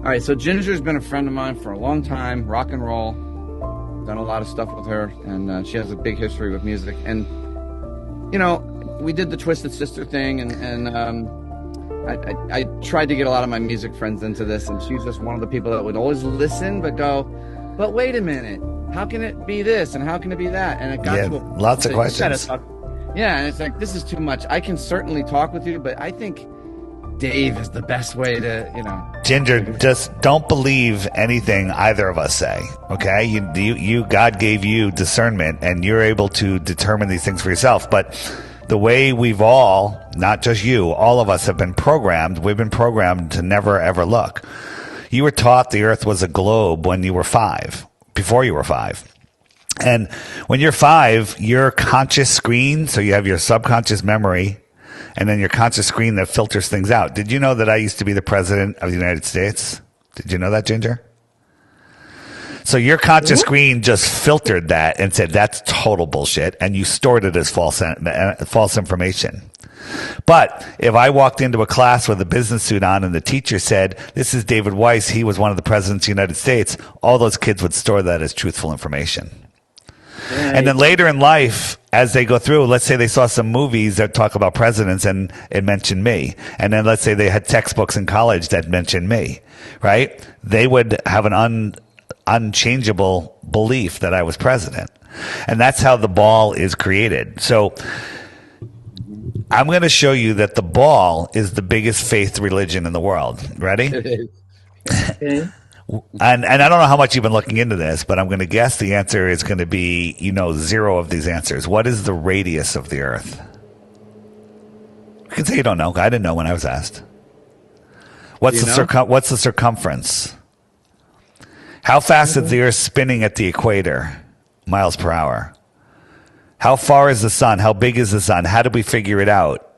All right, so Ginger's been a friend of mine for a long time, rock and roll. Done a lot of stuff with her, and she has a big history with music. And, you know, we did the Twisted Sister thing, and I tried to get a lot of my music friends into this, and she's just one of the people that would always listen but go, but wait a minute, how can it be this, and how can it be that? And it got to lots of questions. Yeah, and it's like, this is too much. I can certainly talk with you, but I think Dave is the best way to, you know. Ginger, just don't believe anything either of us say, okay? You God gave you discernment, and you're able to determine these things for yourself. But the way we've all, not just you, all of us have been programmed, we've been programmed to never, ever look. You were taught the earth was a globe when you were 5, before you were 5. And when you're 5, your conscious screen, so you have your subconscious memory, and then your conscious screen that filters things out. Did you know that I used to be the president of the United States? Did you know that, Ginger? So your conscious screen just filtered that and said, that's total bullshit, and you stored it as false information. But if I walked into a class with a business suit on and the teacher said, this is David Weiss, he was one of the presidents of the United States, all those kids would store that as truthful information. Right. And then later in life, as they go through, let's say they saw some movies that talk about presidents and it mentioned me. And then let's say they had textbooks in college that mentioned me, right? They would have an unchangeable belief that I was president. And that's how the ball is created. So I'm going to show you that the ball is the biggest faith religion in the world. Ready? Okay. And I don't know how much you've been looking into this, but I'm going to guess the answer is going to be, 0 of these answers. What is the radius of the Earth? You can say you don't know. I didn't know when I was asked. What's the circumference? How fast is the Earth spinning at the equator? Miles per hour. How far is the sun? How big is the sun? How did we figure it out?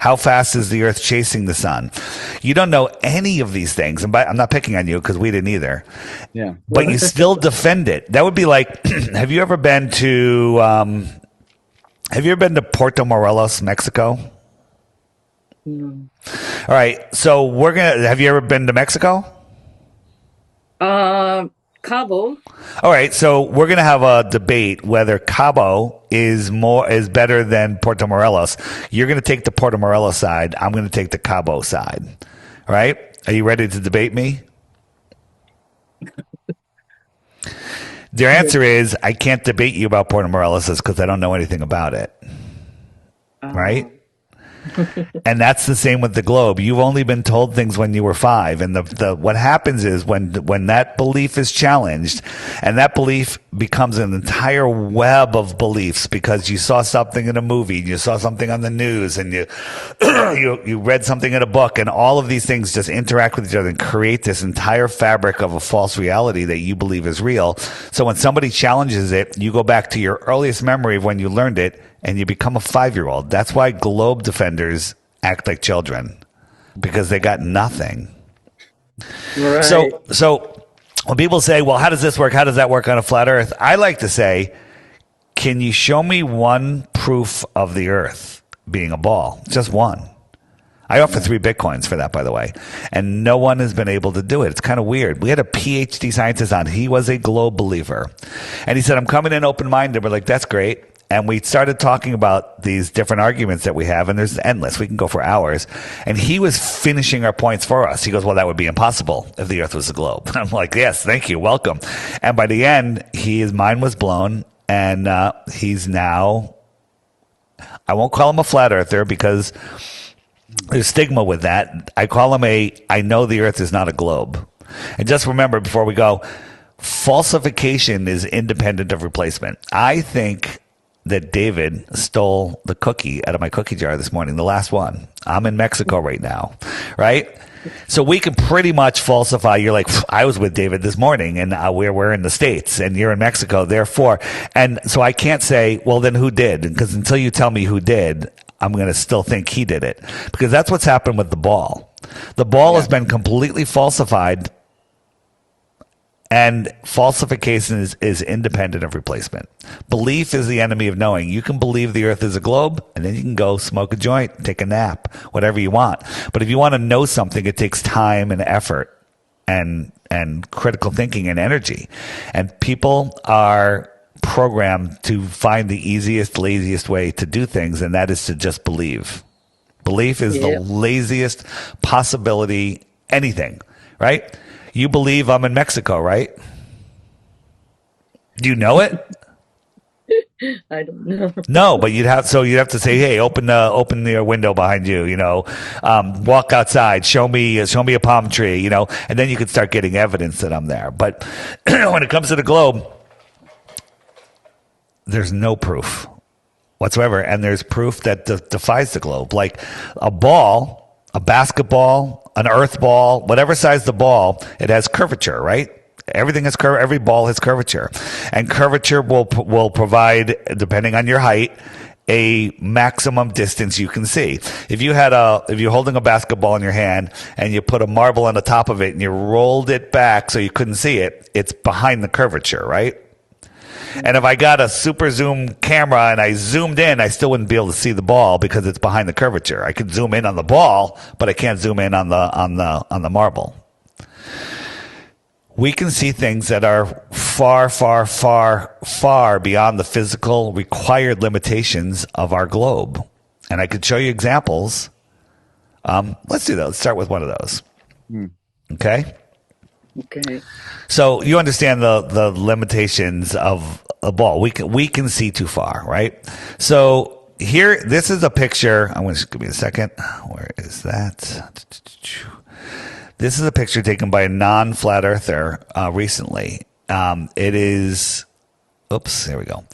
How fast is the Earth chasing the sun? You don't know any of these things. And I'm not picking on you because we didn't either. Yeah. But you still defend it. That would be like, have you ever been to Puerto Morelos, Mexico? No. All right. So have you ever been to Mexico? Cabo. All right, so we're going to have a debate whether Cabo is better than Puerto Morelos. You're going to take the Puerto Morelos side. I'm going to take the Cabo side. All right? Are you ready to debate me? Their answer is, I can't debate you about Puerto Morelos because I don't know anything about it. Right? And that's the same with the globe. You've only been told things when you were 5. And what happens is when that belief is challenged, and that belief becomes an entire web of beliefs because you saw something in a movie, you saw something on the news, and you you read something in a book, and all of these things just interact with each other and create this entire fabric of a false reality that you believe is real. So when somebody challenges it, you go back to your earliest memory of when you learned it, and you become a 5-year-old. That's why globe defenders act like children, because they got nothing. Right. So when people say, well, how does this work? How does that work on a flat earth? I like to say, can you show me one proof of the earth being a ball? Just one. I offer 3 Bitcoins for that, by the way. And no one has been able to do it. It's kind of weird. We had a PhD scientist on. He was a globe believer. And he said, I'm coming in open-minded. We're like, that's great. And we started talking about these different arguments that we have, and there's endless. We can go for hours. And he was finishing our points for us. He goes, well, that would be impossible if the earth was a globe. I'm like, yes, thank you, welcome. And by the end, his mind was blown, and he's now, I won't call him a flat earther because there's stigma with that. I call him I know the earth is not a globe. And just remember before we go, falsification is independent of replacement. I think that David stole the cookie out of my cookie jar this morning, the last one. I'm in Mexico right now, right? So we can pretty much falsify. You're like, I was with David this morning, and we're in the States, and you're in Mexico, therefore. And so I can't say, well, then who did? Because until you tell me who did, I'm going to still think he did it. Because that's what's happened with the ball. The ball has been completely falsified. And falsification is independent of replacement. Belief is the enemy of knowing. You can believe the earth is a globe, and then you can go smoke a joint, take a nap, whatever you want. But if you want to know something, it takes time and effort. and critical thinking and energy. And people are programmed to find the easiest, laziest way to do things, and that is to just believe. Belief is the laziest possibility, anything, right? You believe I'm in Mexico, right? Do you know it? I don't know. No, but you'd have to say, hey, open the window behind you, walk outside, show me a palm tree, and then you could start getting evidence that I'm there. But when it comes to the globe, there's no proof whatsoever, and there's proof that defies the globe. Like a ball, a basketball, an earth ball, whatever size the ball, it has curvature, right? Everything has every ball has curvature, and curvature will provide, depending on your height, a maximum distance you can see. If you're holding a basketball in your hand and you put a marble on the top of it and you rolled it back so you couldn't see it, it's behind the curvature, right? And if I got a super zoom camera and I zoomed in, I still wouldn't be able to see the ball because it's behind the curvature. I could zoom in on the ball, but I can't zoom in on the marble. We can see things that are far, far, far, far beyond the physical required limitations of our globe. And I could show you examples. Let's do that. Let's start with one of those. Okay? Okay. So you understand the limitations of a ball. We can see too far, right? So here, this is a picture. I'm going to give me a second. Where is that? This is a picture taken by a non-flat earther recently. It is, oops, there we go.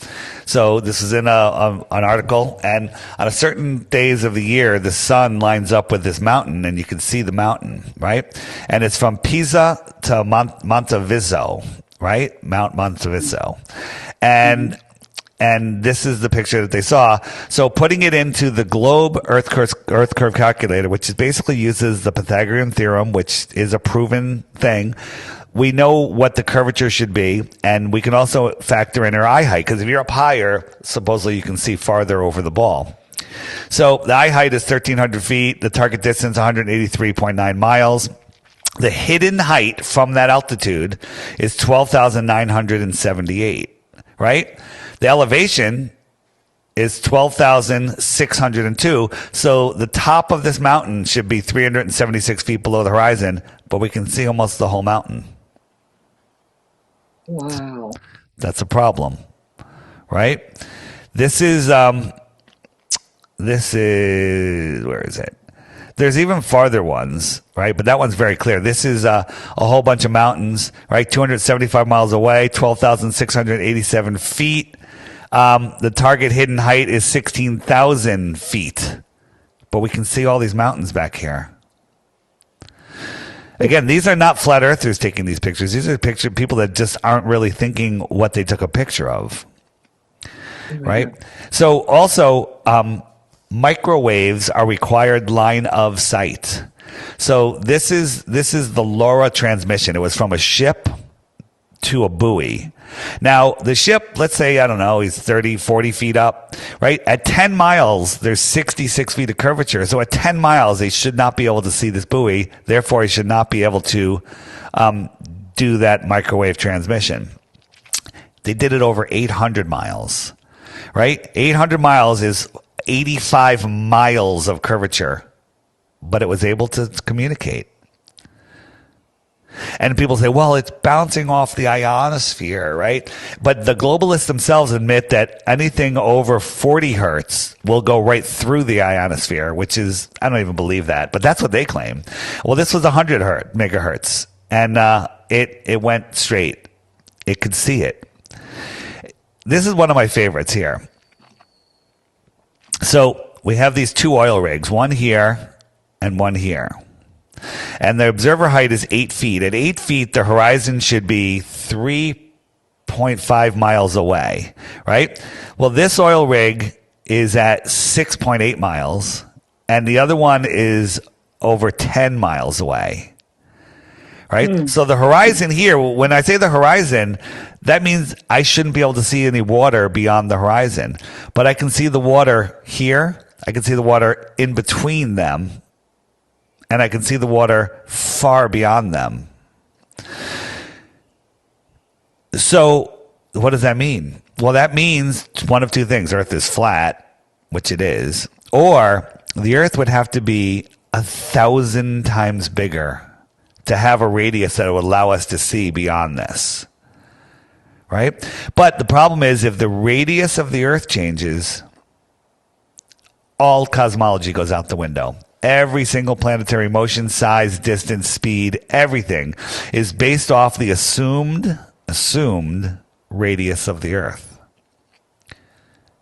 So this is in an article, and on a certain days of the year, the sun lines up with this mountain, and you can see the mountain, right? And it's from Pisa to Monteviso, right? Mount Monteviso. And this is the picture that they saw. So putting it into the globe Earth curve calculator, which is basically uses the Pythagorean theorem, which is a proven thing. We know what the curvature should be, and we can also factor in our eye height, because if you're up higher, supposedly you can see farther over the ball. So the eye height is 1,300 feet. The target distance, 183.9 miles. The hidden height from that altitude is 12,978, right? The elevation is 12,602. So the top of this mountain should be 376 feet below the horizon, but we can see almost the whole mountain. Wow. That's a problem, right? This is, where is it? There's even farther ones, right? But that one's very clear. This is a whole bunch of mountains, right? 275 miles away, 12,687 feet. The target hidden height is 16,000 feet. But we can see all these mountains back here. Again, these are not flat earthers taking these pictures. These are people that just aren't really thinking what they took a picture of, right? So also, microwaves are required line of sight. So this is the LoRa transmission. It was from a ship to a buoy. Now, the ship, let's say, I don't know, he's 30, 40 feet up, right? At 10 miles, there's 66 feet of curvature. So at 10 miles, they should not be able to see this buoy. Therefore, he should not be able to do that microwave transmission. They did it over 800 miles, right? 800 miles is 85 miles of curvature, but it was able to communicate. And people say, well, it's bouncing off the ionosphere, right? But the globalists themselves admit that anything over 40 hertz will go right through the ionosphere, which is, I don't even believe that, but that's what they claim. Well, this was 100 megahertz, and it went straight. It could see it. This is one of my favorites here. So we have these two oil rigs, one here and one here. And the observer height is 8 feet. At 8 feet, the horizon should be 3.5 miles away, right? Well, this oil rig is at 6.8 miles, and the other one is over 10 miles away, right? So the horizon here, when I say the horizon, that means I shouldn't be able to see any water beyond the horizon. But I can see the water here. I can see the water in between them. And I can see the water far beyond them. So what does that mean? Well, that means one of two things. Earth is flat, which it is, or the Earth would have to be 1,000 times bigger to have a radius that would allow us to see beyond this. Right? But the problem is if the radius of the Earth changes, all cosmology goes out the window. Every single planetary motion, size, distance, speed, everything is based off the assumed radius of the Earth.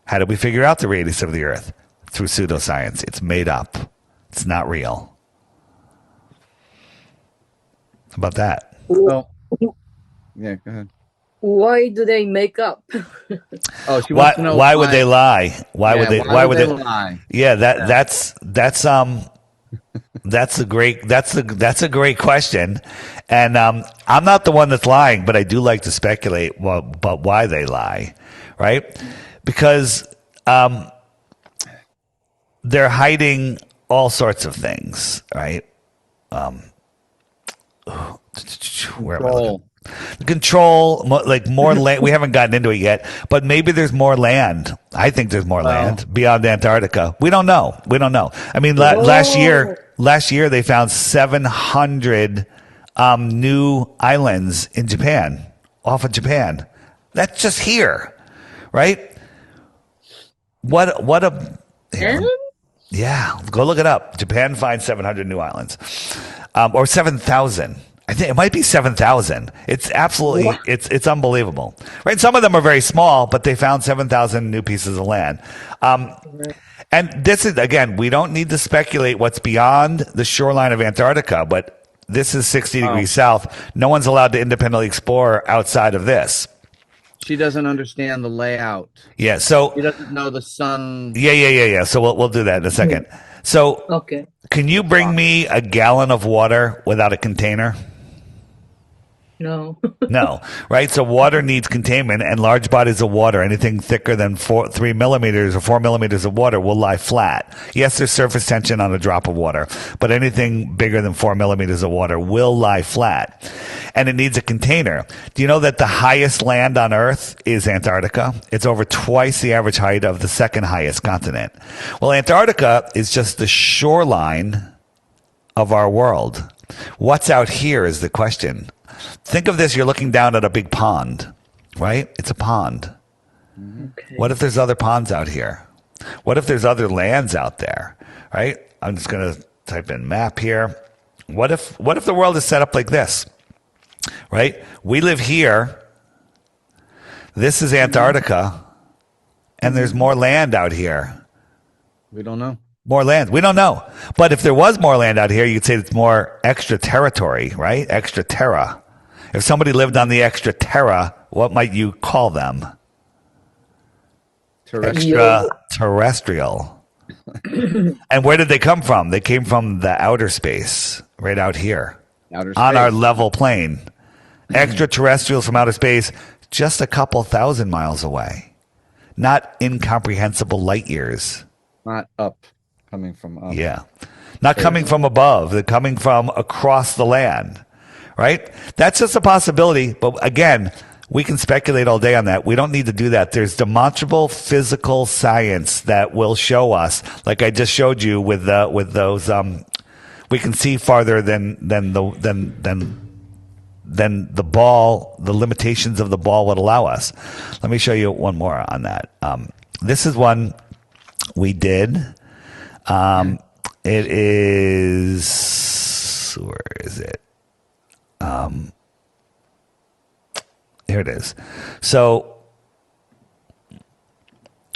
How did we figure out the radius of the Earth? Through pseudoscience. It's made up. It's not real. How about that? Well, yeah, go ahead. Why do they make up? Oh, she wants to know why would they lie? Why would they lie? Yeah, that's a great question. And I'm not the one that's lying, but I do like to speculate about why they lie, right? Because they're hiding all sorts of things, right? Where am I looking? Control, like more land. We haven't gotten into it yet, but maybe there's more land. I think there's more land beyond Antarctica. We don't know. I mean, last year they found 700 new islands in Japan, off of Japan. That's just here, right? What a yeah. Go look it up. Japan finds 700 new islands, or 7,000. I think it might be 7,000. It's absolutely, it's unbelievable, right? Some of them are very small, but they found 7,000 new pieces of land. And this is, again, we don't need to speculate what's beyond the shoreline of Antarctica, but this is 60 degrees south. No one's allowed to independently explore outside of this. She doesn't understand the layout. Yeah. So she doesn't know the sun. Yeah. So we'll do that in a second. So Okay. Can you bring me a gallon of water without a container? No. No, right? So water needs containment, and large bodies of water, anything thicker than 3 millimeters or 4 millimeters of water, will lie flat. Yes, there's surface tension on a drop of water, but anything bigger than 4 millimeters of water will lie flat. And it needs a container. Do you know that the highest land on Earth is Antarctica? It's over twice the average height of the second highest continent. Well, Antarctica is just the shoreline of our world. What's out here is the question. Think of this, you're looking down at a big pond, right? It's a pond. Okay. What if there's other ponds out here? What if there's other lands out there, right? I'm just going to type in map here. What if the world is set up like this, right? We live here. This is Antarctica, and there's more land out here. We don't know. More land. We don't know. But if there was more land out here, you'd say it's more extra territory, right? Extra terra. If somebody lived on the extra terra, what might you call them? Extraterrestrial. And where did they come from? They came from the outer space, right out here. Outer space. On our level plane. Extraterrestrials from outer space, just a couple thousand miles away. Not incomprehensible light years. Not up. Coming from up. Yeah. Not coming from above. They're coming from across the land, right? That's just a possibility. But again, we can speculate all day on that. We don't need to do that. There's demonstrable physical science that will show us, like I just showed you with those, we can see farther than the ball, the limitations of the ball would allow us. Let me show you one more on that. This is one we did. It is, where is it? Here it is. So,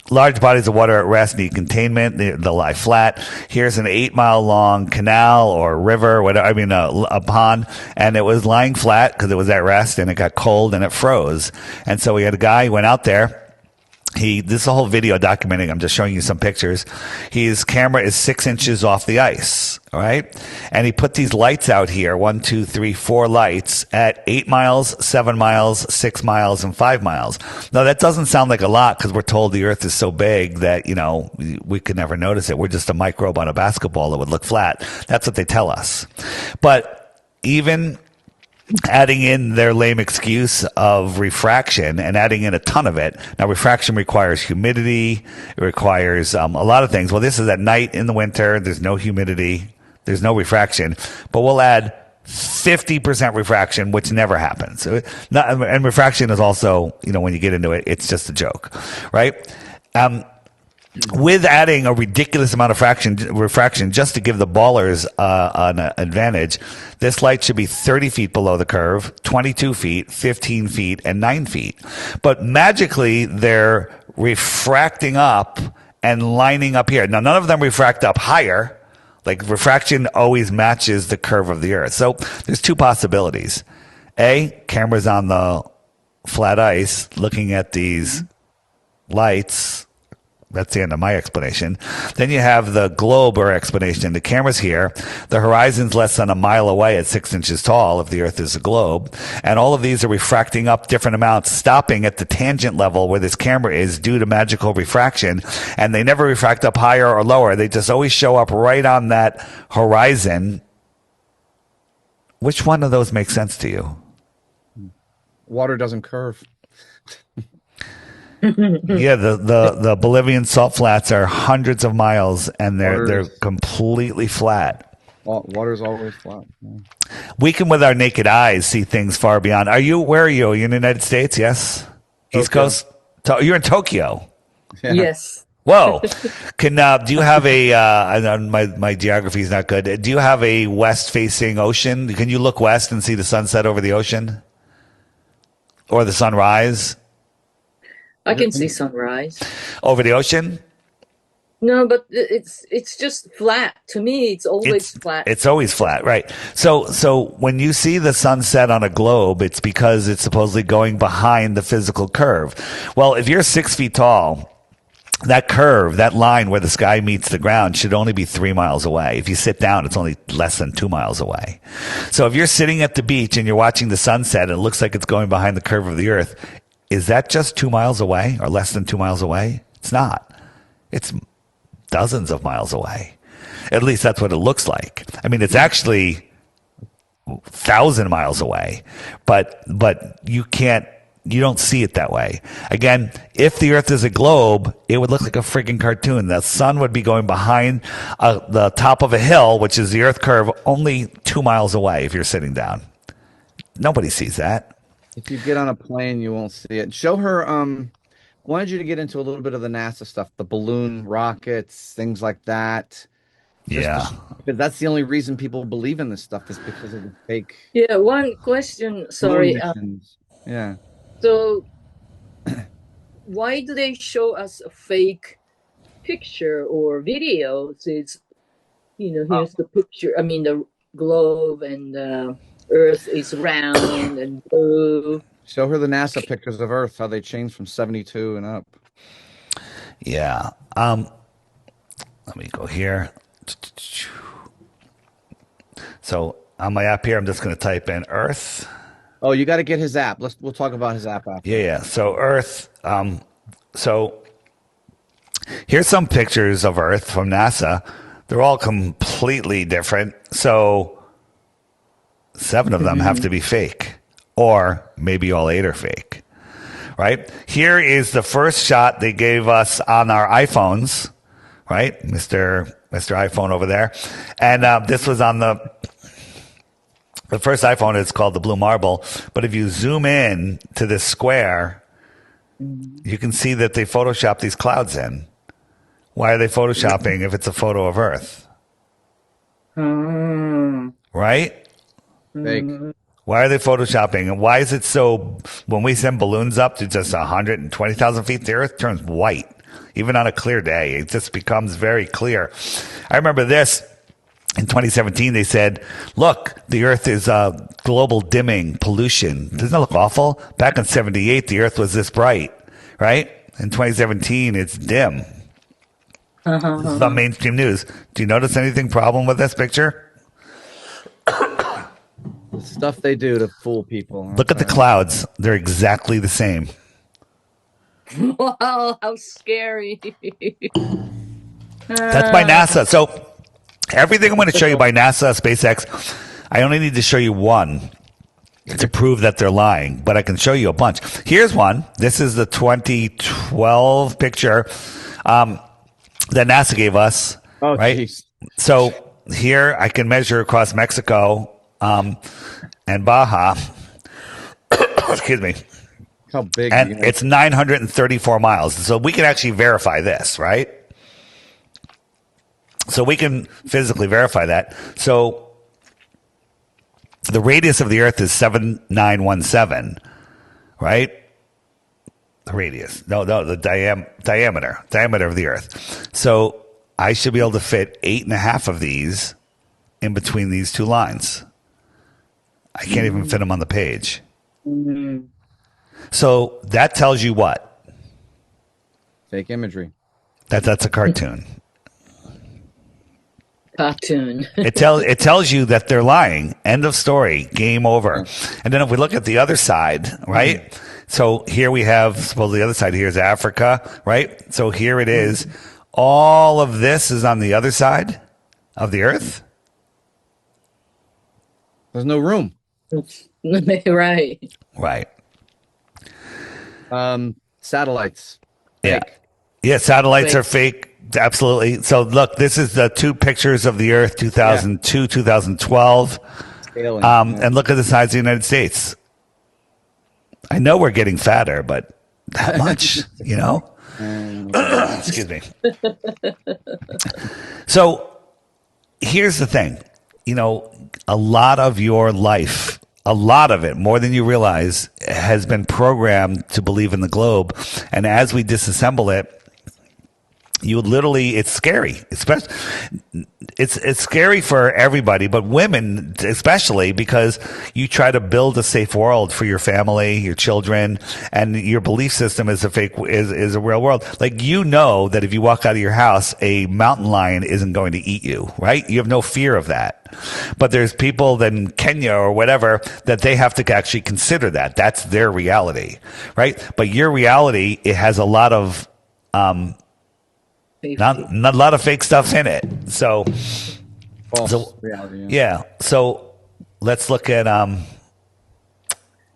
large bodies of water at rest need containment. They'll lie flat. Here's an 8-mile long canal or river, whatever. I mean, a pond, and it was lying flat because it was at rest, and it got cold and it froze. And so we had a guy who went out there. This is a whole video documenting. I'm just showing you some pictures. His camera is 6 inches off the ice. All right. And he put these lights out here. 1, 2, 3, 4 lights at 8 miles, 7 miles, 6 miles, and 5 miles. Now that doesn't sound like a lot because we're told the earth is so big that, we could never notice it. We're just a microbe on a basketball that would look flat. That's what they tell us. But even adding in their lame excuse of refraction and adding in a ton of it. Now, refraction requires humidity. It requires a lot of things. Well, this is at night in the winter. There's no humidity. There's no refraction. But we'll add 50% refraction, which never happens. And refraction is also, when you get into it, it's just a joke, right? With adding a ridiculous amount of refraction just to give the ballers an advantage, this light should be 30 feet below the curve, 22 feet, 15 feet, and 9 feet. But magically, they're refracting up and lining up here. Now, none of them refract up higher. Like, refraction always matches the curve of the Earth. So there's two possibilities. A, cameras on the flat ice looking at these lights. That's the end of my explanation. Then you have the globe explanation. The camera's here. The horizon's less than a mile away at 6 inches tall if the Earth is a globe. And all of these are refracting up different amounts, stopping at the tangent level where this camera is due to magical refraction. And they never refract up higher or lower. They just always show up right on that horizon. Which one of those makes sense to you? Water doesn't curve. Yeah, the Bolivian salt flats are hundreds of miles, and they're completely flat. Water's always flat. Yeah. We can, with our naked eyes, see things far beyond. Where are you? Are you in the United States? Yes. Tokyo. East Coast? You're in Tokyo. Yeah. Yes. Whoa. Do you have my geography is not good. Do you have a west-facing ocean? Can you look west and see the sunset over the ocean? Or the sunrise? I can see sunrise. Over the ocean? No, but it's just flat. To me, it's always flat. It's always flat, right? So when you see the sunset on a globe, it's because it's supposedly going behind the physical curve. Well, if you're 6 feet tall, that curve, that line where the sky meets the ground should only be 3 miles away. If you sit down, it's only less than 2 miles away. So if you're sitting at the beach and you're watching the sunset and it looks like it's going behind the curve of the Earth, is that just 2 miles away or less than 2 miles away? It's not. It's dozens of miles away. At least that's what it looks like. I mean, it's actually 1,000 miles away, but you don't see it that way. Again, if the Earth is a globe, it would look like a freaking cartoon. The sun would be going behind the top of a hill, which is the Earth curve, only 2 miles away if you're sitting down. Nobody sees that. If you get on a plane, you won't see it. Show her. Wanted you to get into a little bit of the NASA stuff, the balloon rockets, things like that. Yeah, because that's the only reason people believe in this stuff is because of the fake. Yeah, one question. Sorry. Yeah. So, why do they show us a fake picture or videos? It's, here's the picture. I mean, the globe and the Earth is round and blue. Show her the NASA pictures of Earth, how they changed from 72 and up. Yeah. Let me go here. So on my app here, I'm just going to type in Earth. Oh, you got to get his app. We'll talk about his app after. Yeah. So Earth. So here's some pictures of Earth from NASA. They're all completely different. So 7 of them have to be fake. Or maybe all 8 are fake, right? Here is the first shot they gave us on our iPhones, right? Mr. iPhone over there. And this was on the first iPhone. It's called the Blue Marble. But if you zoom in to this square, you can see that they Photoshopped these clouds in. Why are they Photoshopping if it's a photo of Earth? Right? Fake. Why are they Photoshopping? And why is it so, when we send balloons up to just 120,000 feet, the Earth turns white. Even on a clear day, it just becomes very clear. I remember this. In 2017, they said, look, the Earth is global dimming, pollution. Doesn't that look awful? Back in 78, the Earth was this bright, right? In 2017, it's dim. This is on mainstream news. Do you notice anything problem with this picture? The stuff they do to fool people. Look at the clouds. They're exactly the same. Wow, how scary. That's by NASA. So everything I'm going to show you by NASA, SpaceX, I only need to show you one. to prove that they're lying, but I can show you a bunch. Here's one. This is the 2012 picture that NASA gave us. Oh, right? geez. So here I can measure across Mexico and Baja. Excuse me. How big? And it's 934 miles. So we can actually verify this, right? So we can physically verify that. So the radius of the Earth is 7917, right? The radius. No, the diameter of the Earth. So I should be able to fit 8.5 of these in between these two lines. I can't even fit them on the page. Mm-hmm. So that tells you what? Fake imagery. That's a cartoon. Cartoon. It tells you that they're lying. End of story. Game over. And then if we look at the other side, right? So here we have, suppose the other side here is Africa, right? So here it is. All of this is on the other side of the Earth. There's no room. Right. Right. Satellites. Yeah. Fake. Yeah, satellites Fake. are fake. Absolutely. So look, this is the two pictures of the Earth, 2002, 2012. Scaling. And look at the size of the United States. I know we're getting fatter, but that much, you know? Excuse me. So here's the thing. You know, a lot of your life, a lot of it, more than you realize, has been programmed to believe in the globe. And as we disassemble it, you literally, it's scary. Especially, it's scary for everybody, but women especially, because you try to build a safe world for your family, your children, and your belief system is is a real world. Like, you know that if you walk out of your house, a mountain lion isn't going to eat you, right? You have no fear of that. But there's people in Kenya or whatever that they have to actually consider that. That's their reality, right? But your reality, it has a lot of not a lot of fake stuff in it. So False reality. yeah. So let's look at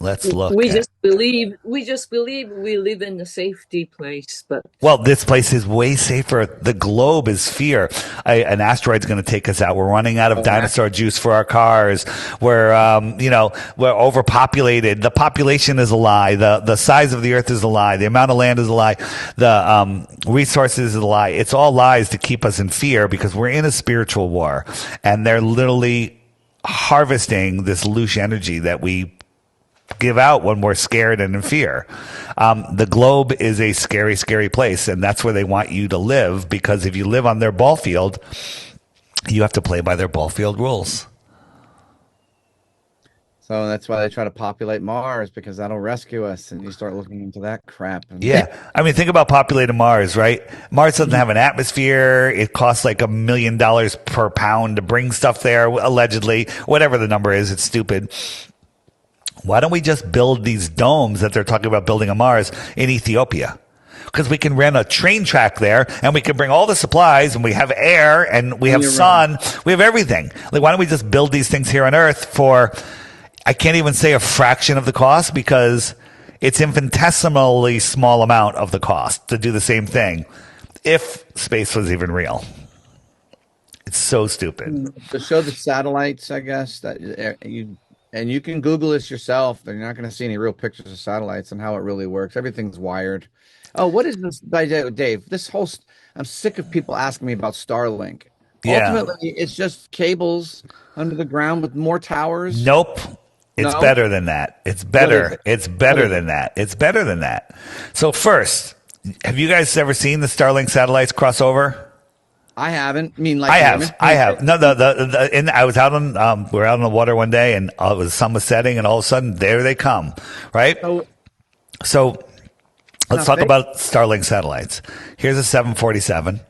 We just believe we live in a safety place, but well, this place is way safer. The globe is fear. An asteroid's going to take us out. We're running out of dinosaur juice for our cars. We're we're overpopulated. The population is a lie. The size of the Earth is a lie. The amount of land is a lie. The resources is a lie. It's all lies to keep us in fear, because we're in a spiritual war, and they're literally harvesting this loose energy that we give out when we're scared and in fear. The globe is a scary, scary place, and that's where they want you to live, because if you live on their ball field, you have to play by their ball field rules. So that's why they try to populate Mars, because that'll rescue us, and you start looking into that crap. And Yeah. I mean, think about populating Mars, right? Mars doesn't have an atmosphere. It costs like $1 million per pound to bring stuff there, allegedly. Whatever the number is, it's stupid. Why don't we just build these domes that they're talking about building on Mars in Ethiopia? Because we can rent a train track there, and we can bring all the supplies, and we have air, and we have sun. We have everything. Like, why don't we just build these things here on Earth for, I can't even say a fraction of the cost, because it's infinitesimally small amount of the cost to do the same thing if space was even real. It's so stupid. To show the satellites, I guess, that you can Google this yourself, and you're not going to see any real pictures of satellites and how it really works. Everything's wired. Oh, what is this, Dave? I'm sick of people asking me about Starlink. Yeah. Ultimately, it's just cables under the ground with more towers. Nope. It's No? better than that. It's better. it? It's better than that. It's better than that. So first, have you guys ever seen the Starlink satellites cross over? I haven't. I mean, like, I have. No, I was out on, we were out on the water one day, and the sun was setting, and all of a sudden, there they come, right? So let's talk about Starlink satellites. Here's a 747.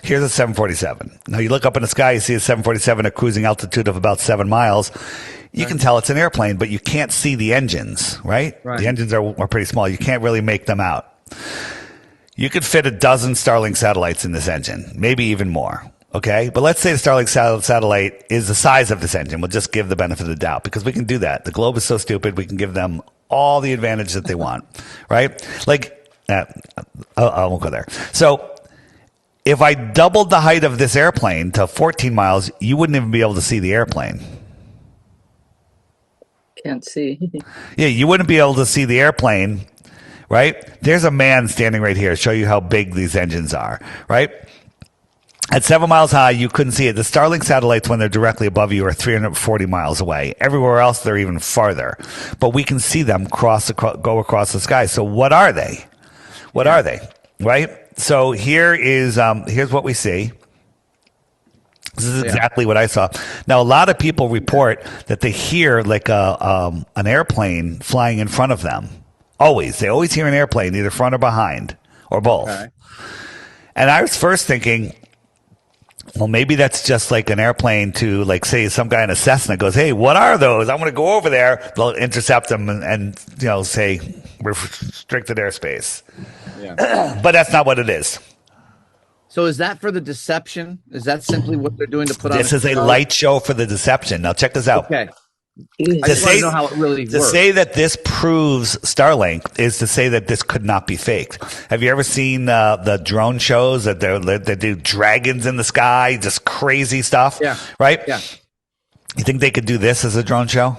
Here's a 747. Now, you look up in the sky, you see a 747 at cruising altitude of about 7 miles. You can tell it's an airplane, but you can't see the engines, right? The engines are pretty small. You can't really make them out. You could fit a dozen Starlink satellites in this engine, maybe even more. Okay, but let's say the Starlink satellite is the size of this engine. We'll just give the benefit of the doubt because we can do that. The globe is so stupid, we can give them all the advantage that they want, right? Like, I won't go there. So if I doubled the height of this airplane to 14 miles, you wouldn't even be able to see the airplane. Can't see. Yeah, you wouldn't be able to see the airplane, right? There's a man standing right here to show you how big these engines are, right? At 7 miles high, you couldn't see it. The Starlink satellites, when they're directly above you, are 340 miles away. Everywhere else, they're even farther. But we can see them go across the sky. So what are they? What are they? Right? So here's what we see. This is exactly what I saw. Now, a lot of people report that they hear like an airplane flying in front of them. They always hear an airplane, either front or behind, or both. Okay. And I was first thinking, well, maybe that's just like an airplane to, like, say some guy in a Cessna goes, hey, what are those? I'm going to go over there. They'll intercept them and say restricted airspace. Yeah. But that's not what it is. So is that for the deception? Is that simply what they're doing to put on? This is a light show for the deception. Now check this out. Okay. I just want to know how it really works. To say that this proves Starlink is to say that this could not be faked. Have you ever seen the drone shows that they do dragons in the sky, just crazy stuff? Yeah. Right? Yeah. You think they could do this as a drone show?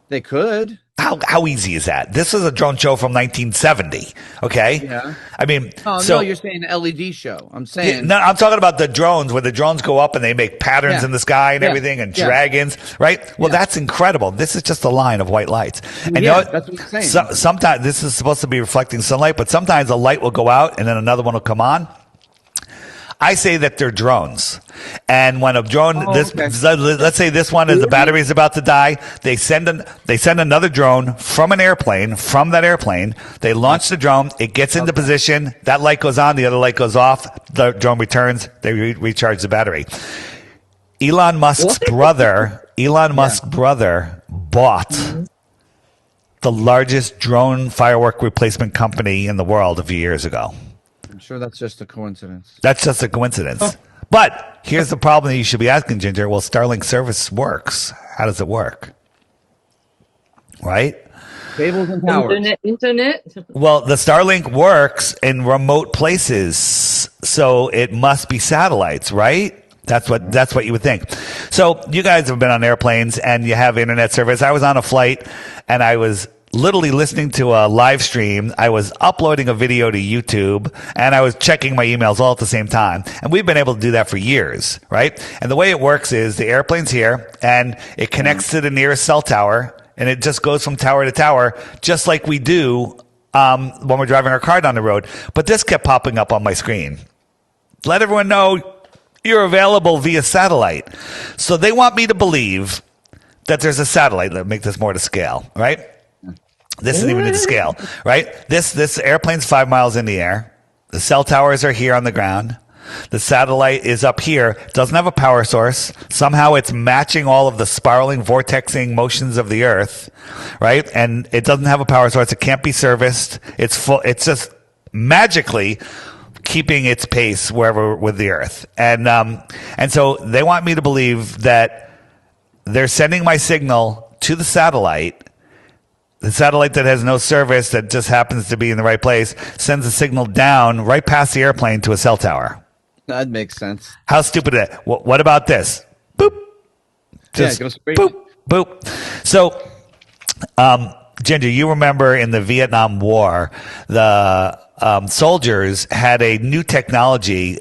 They could. How easy is that? This is a drone show from 1970. Okay. Yeah. I mean, no, you're saying an LED show. I'm saying. No, I'm talking about the drones where the drones go up and they make patterns in the sky and everything and dragons, right? Well, that's incredible. This is just a line of white lights. And you know what? That's what I'm saying. Sometimes this is supposed to be reflecting sunlight, but sometimes a light will go out and then another one will come on. I say that they're drones. And when a drone, let's say this one is the battery is about to die, they send another drone from an airplane, from that airplane. They launch the drone, it gets into position, that light goes on, the other light goes off, the drone returns, they recharge the battery. Elon Musk's brother bought the largest drone firework replacement company in the world a few years ago. I'm sure that's just a coincidence. That's just a coincidence. Oh. But here's the problem that you should be asking, Ginger. Well, Starlink service works. How does it work? Right? Cables and towers. Internet. Well, the Starlink works in remote places, so it must be satellites, right? That's what you would think. So you guys have been on airplanes and you have internet service. I was on a flight and I was literally listening to a live stream. I was uploading a video to YouTube and I was checking my emails all at the same time. And we've been able to do that for years, right? And the way it works is the airplane's here and it connects to the nearest cell tower and it just goes from tower to tower, just like we do when we're driving our car down the road. But this kept popping up on my screen. Let everyone know you're available via satellite. So they want me to believe that there's a satellite. Let's make this more to scale, right? This isn't even to scale, right? This airplane's 5 miles in the air. The cell towers are here on the ground. The satellite is up here. Doesn't have a power source. Somehow it's matching all of the spiraling, vortexing motions of the Earth, right? And it doesn't have a power source. It can't be serviced. It's full. It's just magically keeping its pace wherever with the Earth. And so they want me to believe that they're sending my signal to the satellite. The satellite that has no service, that just happens to be in the right place, sends a signal down right past the airplane to a cell tower. That makes sense. How stupid is that? What about this? Boop. Just it goes straight. Boop. Boop. So, Ginger, you remember in the Vietnam War, the soldiers had a new technology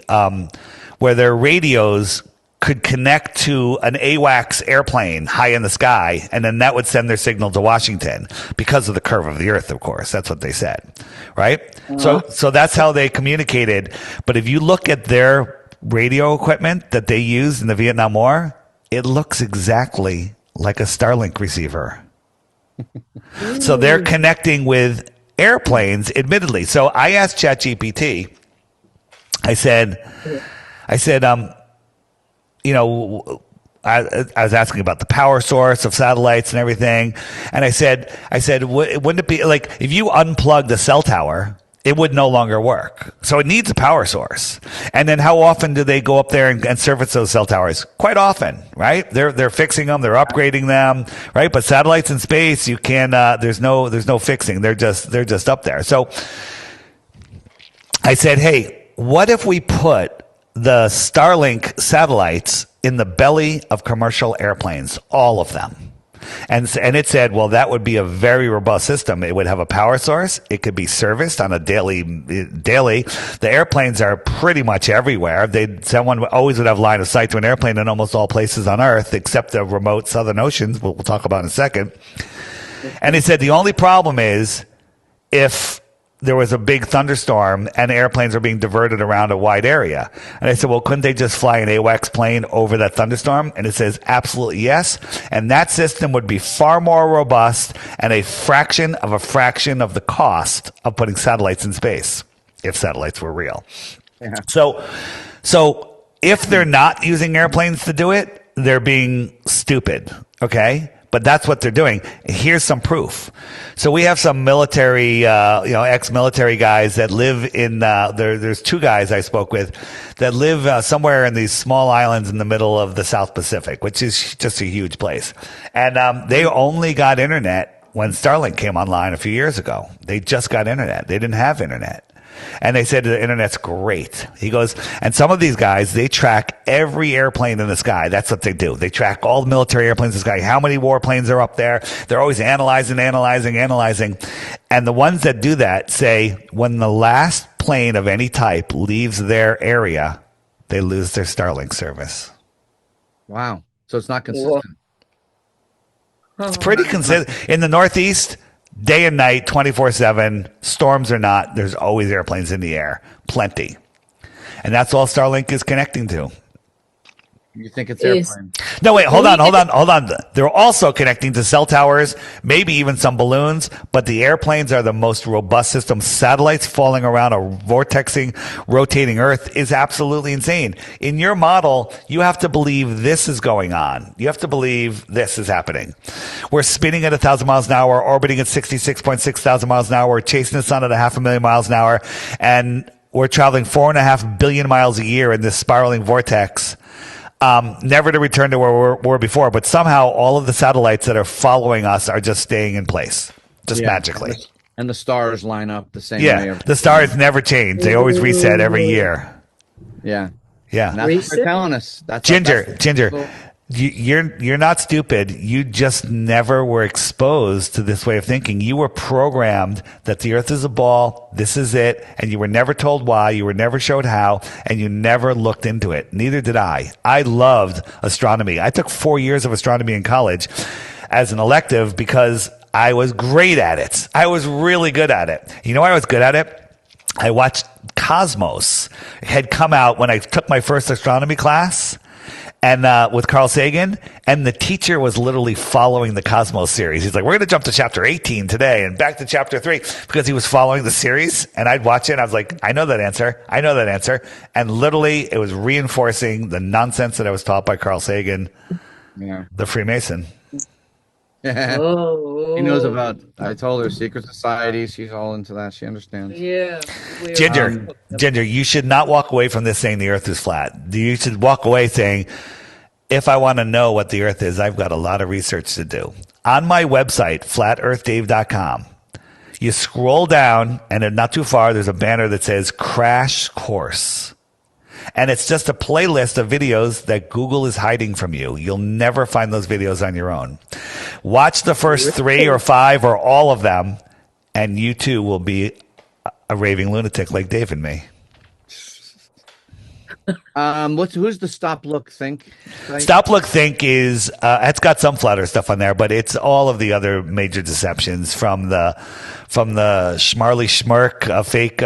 where their radios could connect to an AWACS airplane high in the sky, and then that would send their signal to Washington because of the curve of the Earth, of course. That's what they said, right? So that's how they communicated. But if you look at their radio equipment that they used in the Vietnam War, it looks exactly like a Starlink receiver. So they're connecting with airplanes, admittedly. So I asked ChatGPT, I said, you know, I was asking about the power source of satellites and everything. And I said, wouldn't it be like if you unplug the cell tower it would no longer work. So it needs a power source. And then how often do they go up there and service those cell towers? Quite often, right? They're fixing them, they're upgrading them, right? But satellites in space, you can there's no fixing. They're just up there. So I said, hey, what if we put the Starlink satellites in the belly of commercial airplanes, all of them? And it said, well, that would be a very robust system. It would have a power source. It could be serviced on a daily. The airplanes are pretty much everywhere. Someone always would have line of sight to an airplane in almost all places on Earth, except the remote southern oceans, we'll talk about in a second. And it said the only problem is if there was a big thunderstorm and airplanes are being diverted around a wide area. And I said, well, couldn't they just fly an AWACS plane over that thunderstorm? And it says, absolutely yes. And that system would be far more robust and a fraction of the cost of putting satellites in space, if satellites were real. Yeah. So if they're not using airplanes to do it, they're being stupid, okay? But that's what they're doing. Here's some proof. So we have some military, ex-military guys that live in, there's two guys I spoke with that live somewhere in these small islands in the middle of the South Pacific, which is just a huge place. And they only got internet when Starlink came online a few years ago. They just got internet. They didn't have internet. And they said the internet's great. He goes, and some of these guys, they track every airplane in the sky. That's what they do. They track all the military airplanes in the sky. How many warplanes are up there? They're always analyzing. And the ones that do that say when the last plane of any type leaves their area, they lose their Starlink service. Wow. So it's not consistent. It's pretty consistent. In the Northeast, day and night, 24/7, storms or not, there's always airplanes in the air. Plenty. And that's all Starlink is connecting to. You think it's airplanes? No, wait, hold on. They're also connecting to cell towers, maybe even some balloons, but the airplanes are the most robust system. Satellites falling around a vortexing, rotating Earth is absolutely insane. In your model, you have to believe this is going on. You have to believe this is happening. We're spinning at 1,000 miles an hour, orbiting at 66.6 thousand miles an hour, we're chasing the sun at 500,000 miles an hour, and we're traveling 4.5 billion miles a year in this spiraling vortex. Never to return to where we were before, but somehow all of the satellites that are following us are just staying in place, magically. And the stars line up the same way. Yeah, the stars never change. They always reset every year. Yeah. Yeah. And that's what they're telling us. Ginger, you're not stupid. You just never were exposed to this way of thinking. You were programmed that the Earth is a ball, this is it, and you were never told why, you were never showed how, and you never looked into it. Neither did I. I loved astronomy. I took 4 years of astronomy in college as an elective because I was great at it. I was really good at it. You know why I was good at it? I watched Cosmos. It had come out when I took my first astronomy class. And with Carl Sagan, and the teacher was literally following the Cosmos series. He's like, we're going to jump to chapter 18 today and back to chapter 3 because he was following the series. And I'd watch it and I was like, I know that answer. And literally it was reinforcing the nonsense that I was taught by Carl Sagan, the Freemason. Oh. He knows about, I told her, secret societies. She's all into that. She understands. Yeah. Ginger, you should not walk away from this saying the Earth is flat. You should walk away saying, if I want to know what the Earth is, I've got a lot of research to do. On my website, flatearthdave.com, you scroll down, and not too far, there's a banner that says Crash Course. And it's just a playlist of videos that Google is hiding from you. You'll never find those videos on your own. Watch the first 3 or 5 or all of them, and you too will be a raving lunatic like Dave and me. Who's the Stop Look Think? Stop Look Think is it's got some flat Earth stuff on there, but it's all of the other major deceptions from the Schmarley Schmirk fake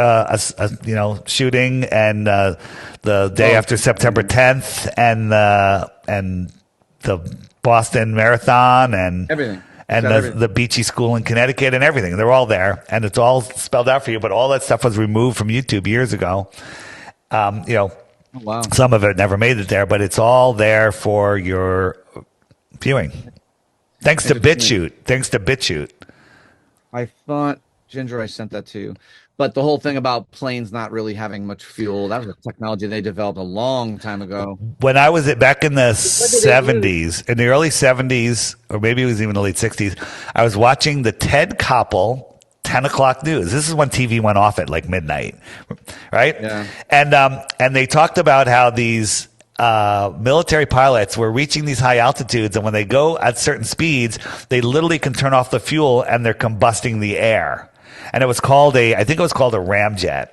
shooting and the day after September 10th and the Boston Marathon and everything. And the Beachy School in Connecticut and everything. They're all there, and it's all spelled out for you. But all that stuff was removed from YouTube years ago. Wow. Some of it never made it there, but it's all there for your viewing. Thanks to BitChute. I thought, Ginger, I sent that to you. But the whole thing about planes not really having much fuel, that was a technology they developed a long time ago. When I was back in the What do they use? 70s, in the early 70s, or maybe it was even the late 60s, I was watching the Ted Koppel 10 o'clock news. This is when TV went off at like midnight, right? Yeah. And they talked about how these military pilots were reaching these high altitudes, and when they go at certain speeds, they literally can turn off the fuel and they're combusting the air. And it was called I think it was called a ramjet.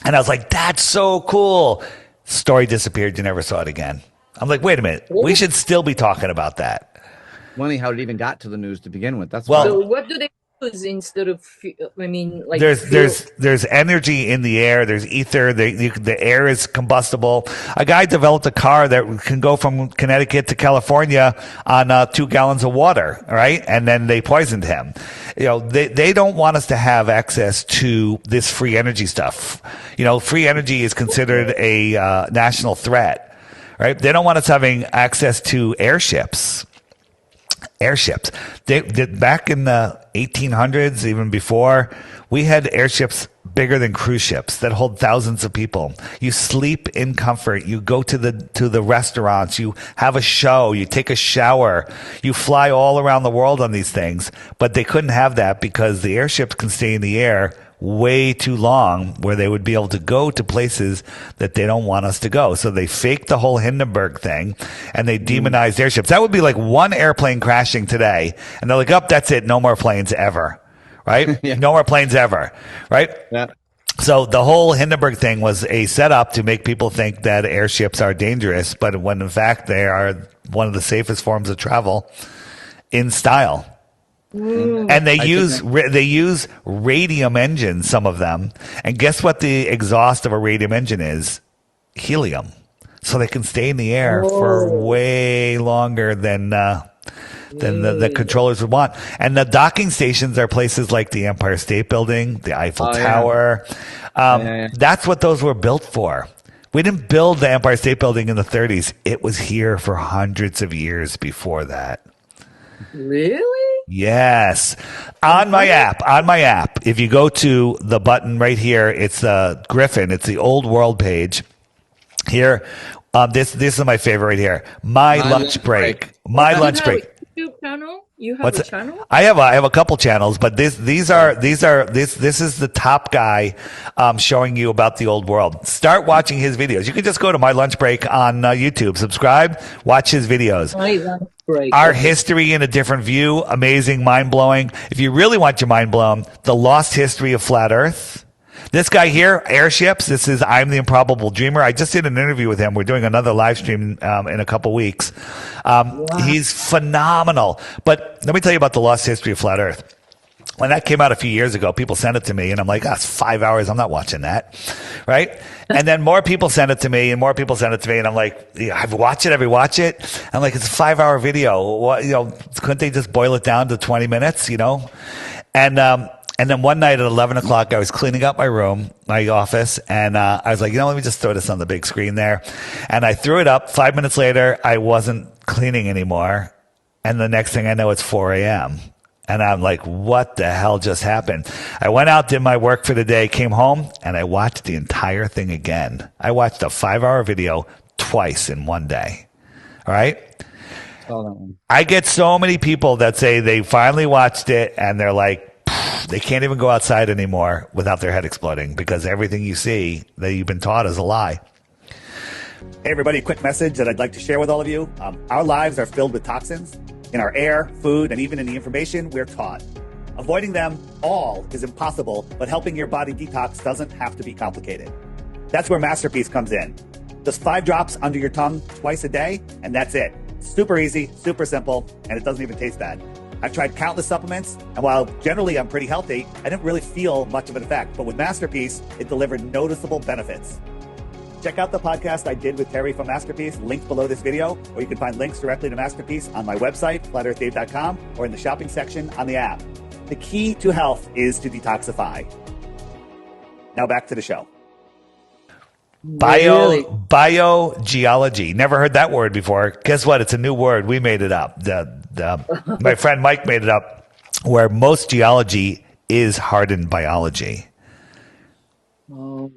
And I was like, that's so cool. Story disappeared. You never saw it again. I'm like, wait a minute. We should still be talking about that. Funny how it even got to the news to begin with. That's Well, So what do they use instead of? I mean, like there's energy in the air. There's ether. The air is combustible. A guy developed a car that can go from Connecticut to California on 2 gallons of water, right? And then they poisoned him. They don't want us to have access to this free energy stuff. Free energy is considered a national threat, right? They don't want us having access to airships. They back in the 1800s, even before, we had airships bigger than cruise ships that hold thousands of people. You sleep in comfort. You go to the restaurants. You have a show. You take a shower. You fly all around the world on these things. But they couldn't have that because the airships can stay in the air way too long, where they would be able to go to places that they don't want us to go. So they faked the whole Hindenburg thing and they demonized airships. That would be like one airplane crashing today and they're like, oh, that's it. No more planes ever. Right? Yeah. No more planes ever. Right? Yeah. So the whole Hindenburg thing was a setup to make people think that airships are dangerous, but when in fact they are one of the safest forms of travel in style. And they use radium engines, some of them. And guess what the exhaust of a radium engine is? Helium. So they can stay in the air for way longer than the controllers would want. And the docking stations are places like the Empire State Building, the Eiffel Tower. That's what those were built for. We didn't build the Empire State Building in the 30s. It was here for hundreds of years before that. Really? Yes. On my app, if you go to the button right here, it's Griffin. It's the old world page. Here, this is my favorite right here. My lunch break. My lunch break. YouTube channel? You have a channel? I have a couple channels, but this is the top guy showing you about the old world. Start watching his videos. You can just go to My Lunch Break on YouTube, subscribe, watch his videos. My lunch break. Our history in a different view, amazing, mind-blowing. If you really want your mind blown, the lost history of flat Earth. This guy here, airships, this is I'm the Improbable Dreamer. I just did an interview with him. We're doing another live stream in a couple weeks. Wow. He's phenomenal. But let me tell you about the lost history of flat Earth. When that came out a few years ago, people sent it to me, and I'm like, it's 5 hours. I'm not watching that, right? And then more people sent it to me, and more people sent it to me, and I'm like, I've watched it. I'm like, it's a 5 hour video. What, couldn't they just boil it down to 20 minutes, And then one night at 11 o'clock, I was cleaning up my room, my office, and I was like, let me just throw this on the big screen there. And I threw it up. 5 minutes later, I wasn't cleaning anymore. And the next thing I know, it's 4 a.m. And I'm like, what the hell just happened? I went out, did my work for the day, came home, and I watched the entire thing again. I watched a 5 hour video twice in one day. All right? I get so many people that say they finally watched it, and they're like, they can't even go outside anymore without their head exploding because everything you see that you've been taught is a lie. Hey, everybody, quick message that I'd like to share with all of you. Our lives are filled with toxins in our air, food, and even in the information we're taught. Avoiding them all is impossible, but helping your body detox doesn't have to be complicated. That's where Masterpiece comes in. Just 5 drops under your tongue twice a day, and that's it. Super easy, super simple, and it doesn't even taste bad. I've tried countless supplements, and while generally I'm pretty healthy, I didn't really feel much of an effect. But with Masterpiece, it delivered noticeable benefits. Check out the podcast I did with Terry from Masterpiece, linked below this video, or you can find links directly to Masterpiece on my website, flatearthdave.com, or in the shopping section on the app. The key to health is to detoxify. Now back to the show. Biogeology. Never heard that word before. Guess what? It's a new word. We made it up. My friend Mike made it up, where most geology is hardened biology. Oh,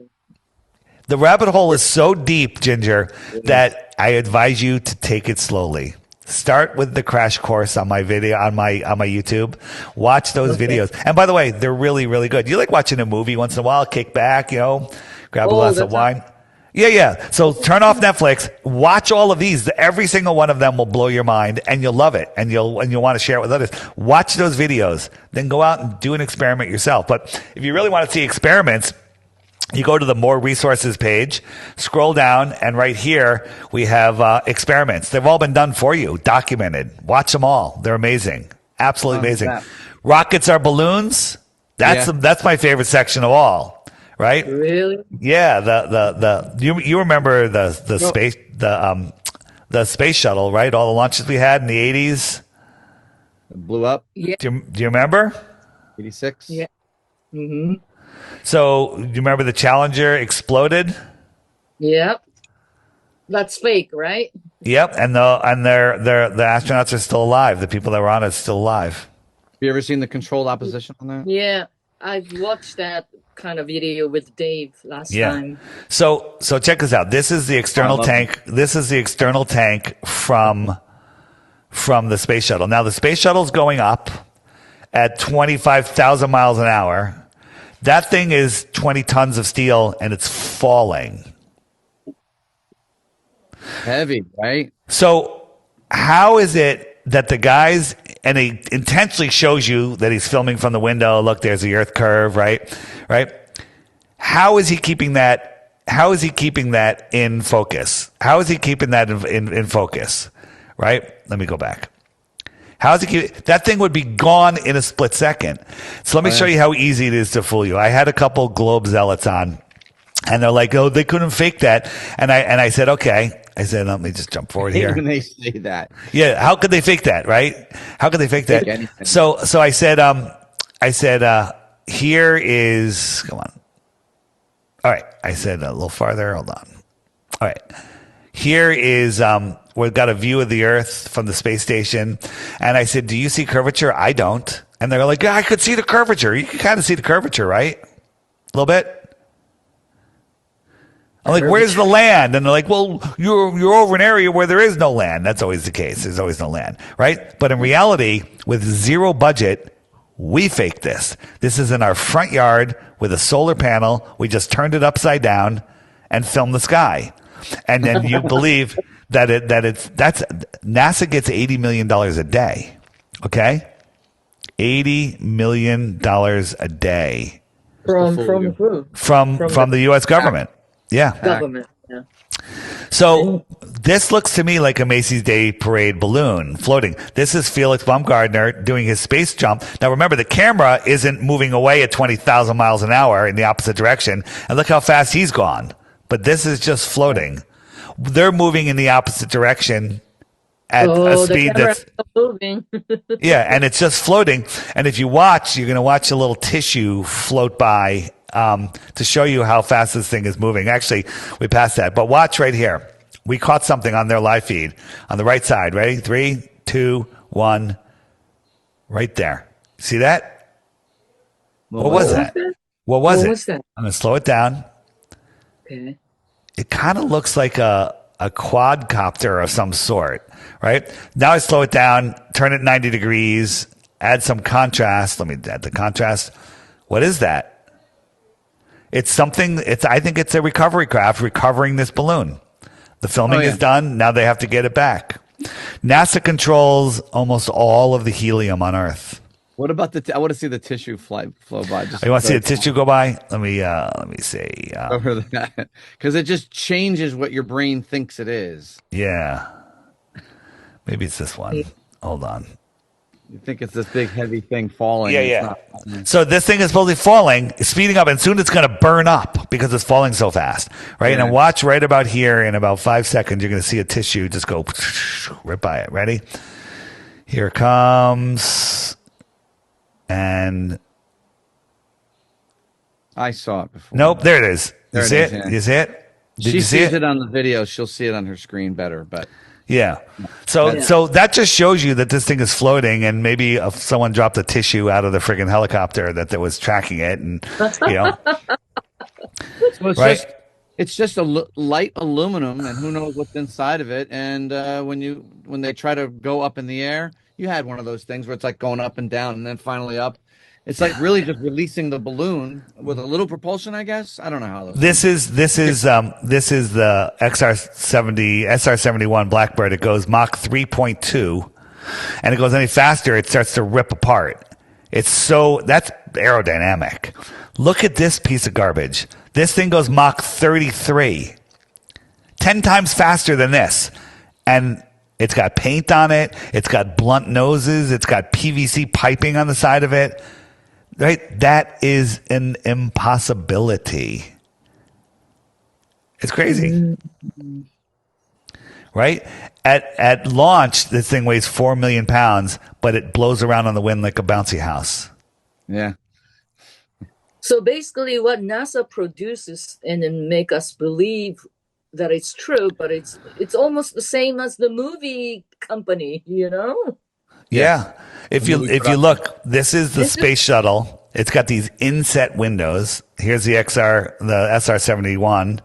The rabbit hole is so deep, Ginger, that I advise you to take it slowly. Start with the crash course on my video on my YouTube. Watch those videos. And by the way, they're really, really good. You like watching a movie once in a while, kick back, grab a glass of wine. Yeah. So turn off Netflix, watch all of these. Every single one of them will blow your mind and you'll love it and you'll want to share it with others. Watch those videos, then go out and do an experiment yourself. But if you really want to see experiments, you go to the More Resources page, scroll down, and right here we have experiments. They've all been done for you, documented. Watch them all. They're amazing. Absolutely amazing. Rockets are balloons. That's my favorite section of all. Right? really? Yeah, you remember the space shuttle, right? All the launches we had in the 80s. It blew up. Yeah. Do you remember? 86. Yeah. Mm-hmm. So, do you remember the Challenger exploded? Yep. That's fake, right? Yep, and the astronauts are still alive. The people that were on it are still alive. Have you ever seen the controlled opposition on that? Yeah. I've watched that kind of video with Dave last time. So check this out. This is the external tank. This is the external tank from the space shuttle. Now the space shuttle's going up at 25,000 miles an hour. That thing is 20 tons of steel and it's falling. Heavy, right? So how is it that the guys, and he intentionally shows you that he's filming from the window. Look, there's the Earth curve, right? How is he keeping that? How is he keeping that in focus? How is he keeping that in focus? Right? Let me go back. How is he keep that thing would be gone in a split second. So let me show you how easy it is to fool you. I had a couple Globe zealots on, and they're like, "Oh, they couldn't fake that." And I said, "Okay." I said, "Let me just jump forward here." When they say that, yeah, how could they fake that, right? How could they fake that? So I said, here is, come on. All right, I said a little farther. Hold on. All right, here is we've got a view of the Earth from the space station, and I said, "Do you see curvature?" I don't, and they're like, "Yeah, I could see the curvature. You can kind of see the curvature, right? A little bit." I'm like, "Where's the land?" And they're like, "Well, you're over an area where there is no land." That's always the case. There's always no land, right? But in reality, with zero budget, we faked this. This is in our front yard with a solar panel. We just turned it upside down and filmed the sky. And then you believe that that's NASA gets $80 million a day. Okay? $80 million a day. From who? From the US government. Yeah. Government. Yeah. So this looks to me like a Macy's Day Parade balloon floating. This is Felix Baumgartner doing his space jump. Now remember, the camera isn't moving away at 20,000 miles an hour in the opposite direction. And look how fast he's gone. But this is just floating. They're moving in the opposite direction at a speed that's moving. yeah, and it's just floating. And if you watch, you're going to watch a little tissue float by to show you how fast this thing is moving. Actually, we passed that, but watch right here. We caught something on their live feed on the right side. Ready? 3, 2, 1. Right there. See that? What was that? What was it? I'm going to slow it down. Okay. It kind of looks like a quadcopter of some sort, right? Now I slow it down, turn it 90 degrees, add some contrast. Let me add the contrast. What is that? It's something, I think it's a recovery craft recovering this balloon. The filming is done. Now they have to get it back. NASA controls almost all of the helium on Earth. What about I want to see the tissue flow by. You want to see the tissue go by? Let me see. Over that, because it just changes what your brain thinks it is. Yeah. Maybe it's this one. Hold on. You think it's this big heavy thing falling. Yeah. So this thing is supposedly falling, speeding up, and soon it's going to burn up because it's falling so fast, right? Yeah. And watch right about here in about 5 seconds, you're going to see a tissue just go right by it. Ready? Here it comes. And I saw it before. Nope, there it is. You see it? You see it? She sees it on the video. She'll see it on her screen better, but yeah. So that just shows you that this thing is floating, and maybe if someone dropped a tissue out of the friggin' helicopter that was tracking it, and you know. Well, it's just a light aluminum, and who knows what's inside of it. And when they try to go up in the air, you had one of those things where it's like going up and down, and then finally up. It's like really just releasing the balloon with a little propulsion, I guess. I don't know how this is the SR71 Blackbird. It goes Mach 3.2, and it goes any faster, it starts to rip apart. That's aerodynamic. Look at this piece of garbage. This thing goes Mach 33, 10 times faster than this, and it's got paint on it. It's got blunt noses. It's got PVC piping on the side of it. Right? That is an impossibility. It's crazy. Right? At launch, this thing weighs 4 million pounds, but it blows around on the wind like a bouncy house. Yeah. So basically what NASA produces and then make us believe that it's true, but it's almost the same as the movie company, you know? Yeah. If you look, this is the space shuttle. It's got these inset windows. Here's the SR71.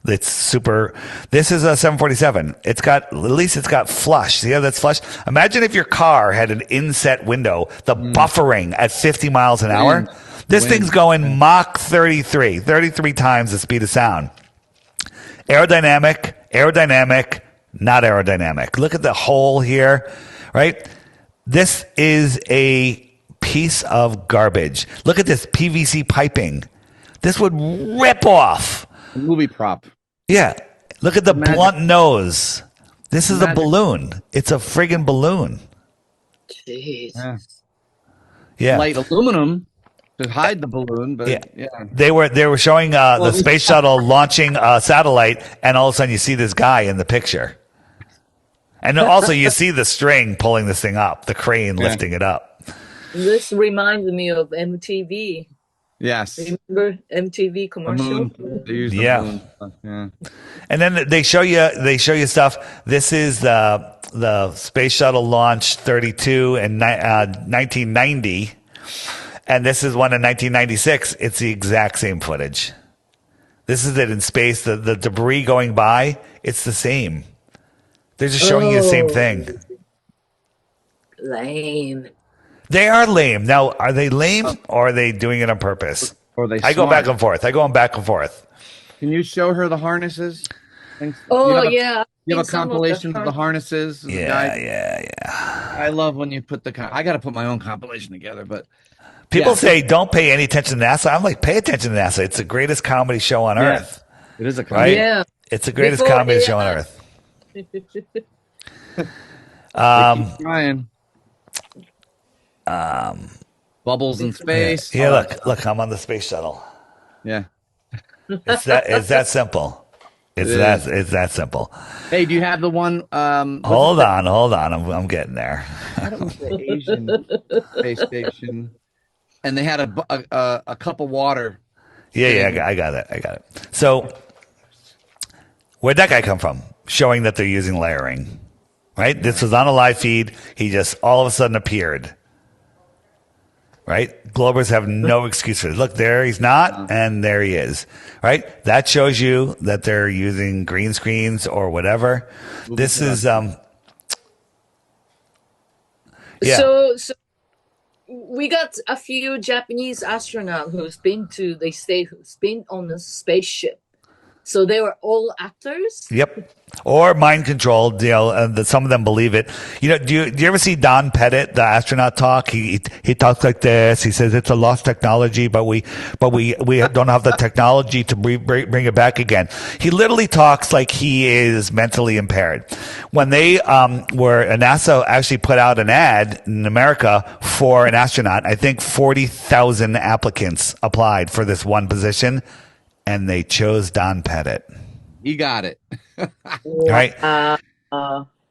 It's super. This is a 747. At least it's got flush. See how that's flush? Imagine if your car had an inset window, the buffering at 50 miles an hour. This thing's going Mach 33 times the speed of sound. Aerodynamic, not aerodynamic. Look at the hole here, right? This is a piece of garbage. Look at this PVC piping. This would rip off. A movie prop. Yeah. Look at the blunt nose. This is a balloon. It's a friggin' balloon. Jeez. Yeah. Light aluminum to hide the balloon, but yeah. They were showing the space shuttle launching a satellite, and all of a sudden you see this guy in the picture. And also you see the string pulling this thing up, the crane lifting it up. This reminds me of MTV. Yes. Remember MTV commercial? Yeah. And then they show you stuff. This is the Space Shuttle launch 32 in 1990, and this is one in 1996. It's the exact same footage. This is it in space. The debris going by, it's the same. They're just showing you the same thing. Lame. They are lame. Now, are they lame or are they doing it on purpose? Or they I go back and forth. Can you show her the harnesses? Oh, You have a compilation of the harnesses? Yeah. I love when you put I got to put my own compilation together, but people say don't pay any attention to NASA. I'm like, pay attention to NASA. It's the greatest comedy show on earth. It is a comedy. Right? Yeah. It's the greatest comedy show on earth. Trying. Bubbles in space. Yeah, look, I'm on the space shuttle. Yeah. It's that simple. It's that simple. Hey, do you have the one? Hold on. I'm getting there. The Asian space station, and they had a cup of water. Yeah, I got it. So, where'd that guy come from? Showing that they're using layering, right? This was on a live feed. He just all of a sudden appeared. Right? Globers have no excuse for it. Look, there he's not, and there he is. Right? That shows you that they're using green screens or whatever. This is So we got a few Japanese astronauts who's been on a spaceship. So they were all actors? Yep. Or mind controlled, some of them believe it. Do you ever see Don Pettit, the astronaut, talk? He talks like this. He says it's a lost technology, but we don't have the technology to bring it back again. He literally talks like he is mentally impaired. When NASA actually put out an ad in America for an astronaut, I think 40,000 applicants applied for this one position. And they chose Don Pettit. He got it. Right?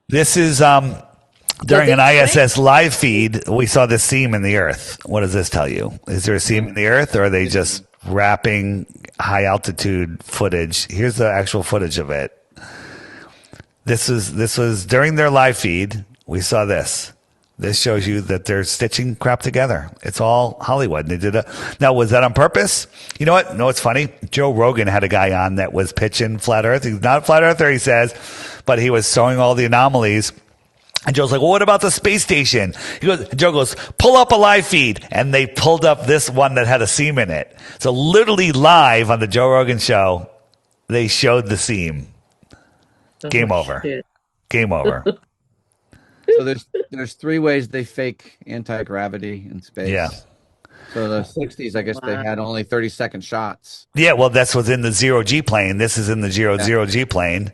This is during an ISS live feed. We saw this seam in the Earth. What does this tell you? Is there a seam in the Earth, or are they just wrapping high altitude footage? Here's the actual footage of it. This was during their live feed. We saw this. This shows you that they're stitching crap together. It's all Hollywood. They did Now, was that on purpose? You know what? No, it's funny. Joe Rogan had a guy on that was pitching flat Earth. He's not a flat earther, he says, but he was showing all the anomalies. And Joe's like, well, what about the space station? Joe goes, pull up a live feed. And they pulled up this one that had a seam in it. So literally live on the Joe Rogan show, they showed the seam. Game over. Shit. Game over. So there's 3 ways they fake anti-gravity in space. Yeah. So the 60s, I guess they had only 30-second shots. Yeah, well, that's what's in the zero-G plane. This is in the zero-G plane,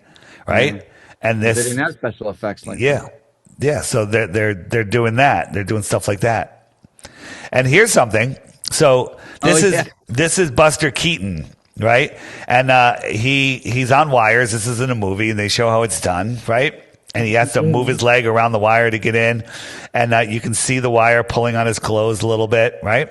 right? Mm-hmm. And this, they didn't have special effects like that. Yeah. So they're doing that. They're doing stuff like that. And here's something. So this is Buster Keaton, right? And he's on wires. This is in a movie, and they show how it's done, right? And he has to move his leg around the wire to get in. And you can see the wire pulling on his clothes a little bit, right?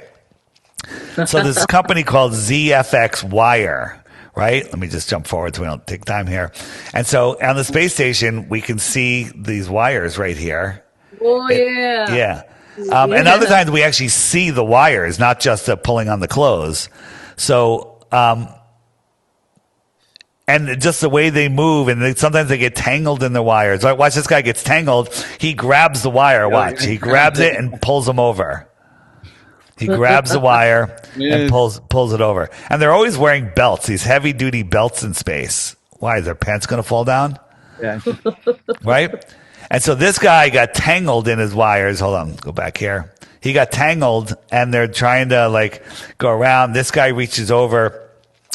So there's a company called ZFX Wire, right? Let me just jump forward so we don't take time here. And so on the space station, we can see these wires right here. Oh, yeah. Yeah. And other times we actually see the wires, not just the pulling on the clothes. So, and just the way they move, and sometimes they get tangled in the wires. Right, watch, this guy gets tangled. He grabs the wire. Watch, he grabs it and pulls him over. He grabs the wire and pulls it over. And they're always wearing belts, these heavy duty belts in space. Why, is their pants going to fall down? Yeah. Right? And so this guy got tangled in his wires. Hold on, go back here. He got tangled, and they're trying to go around. This guy reaches over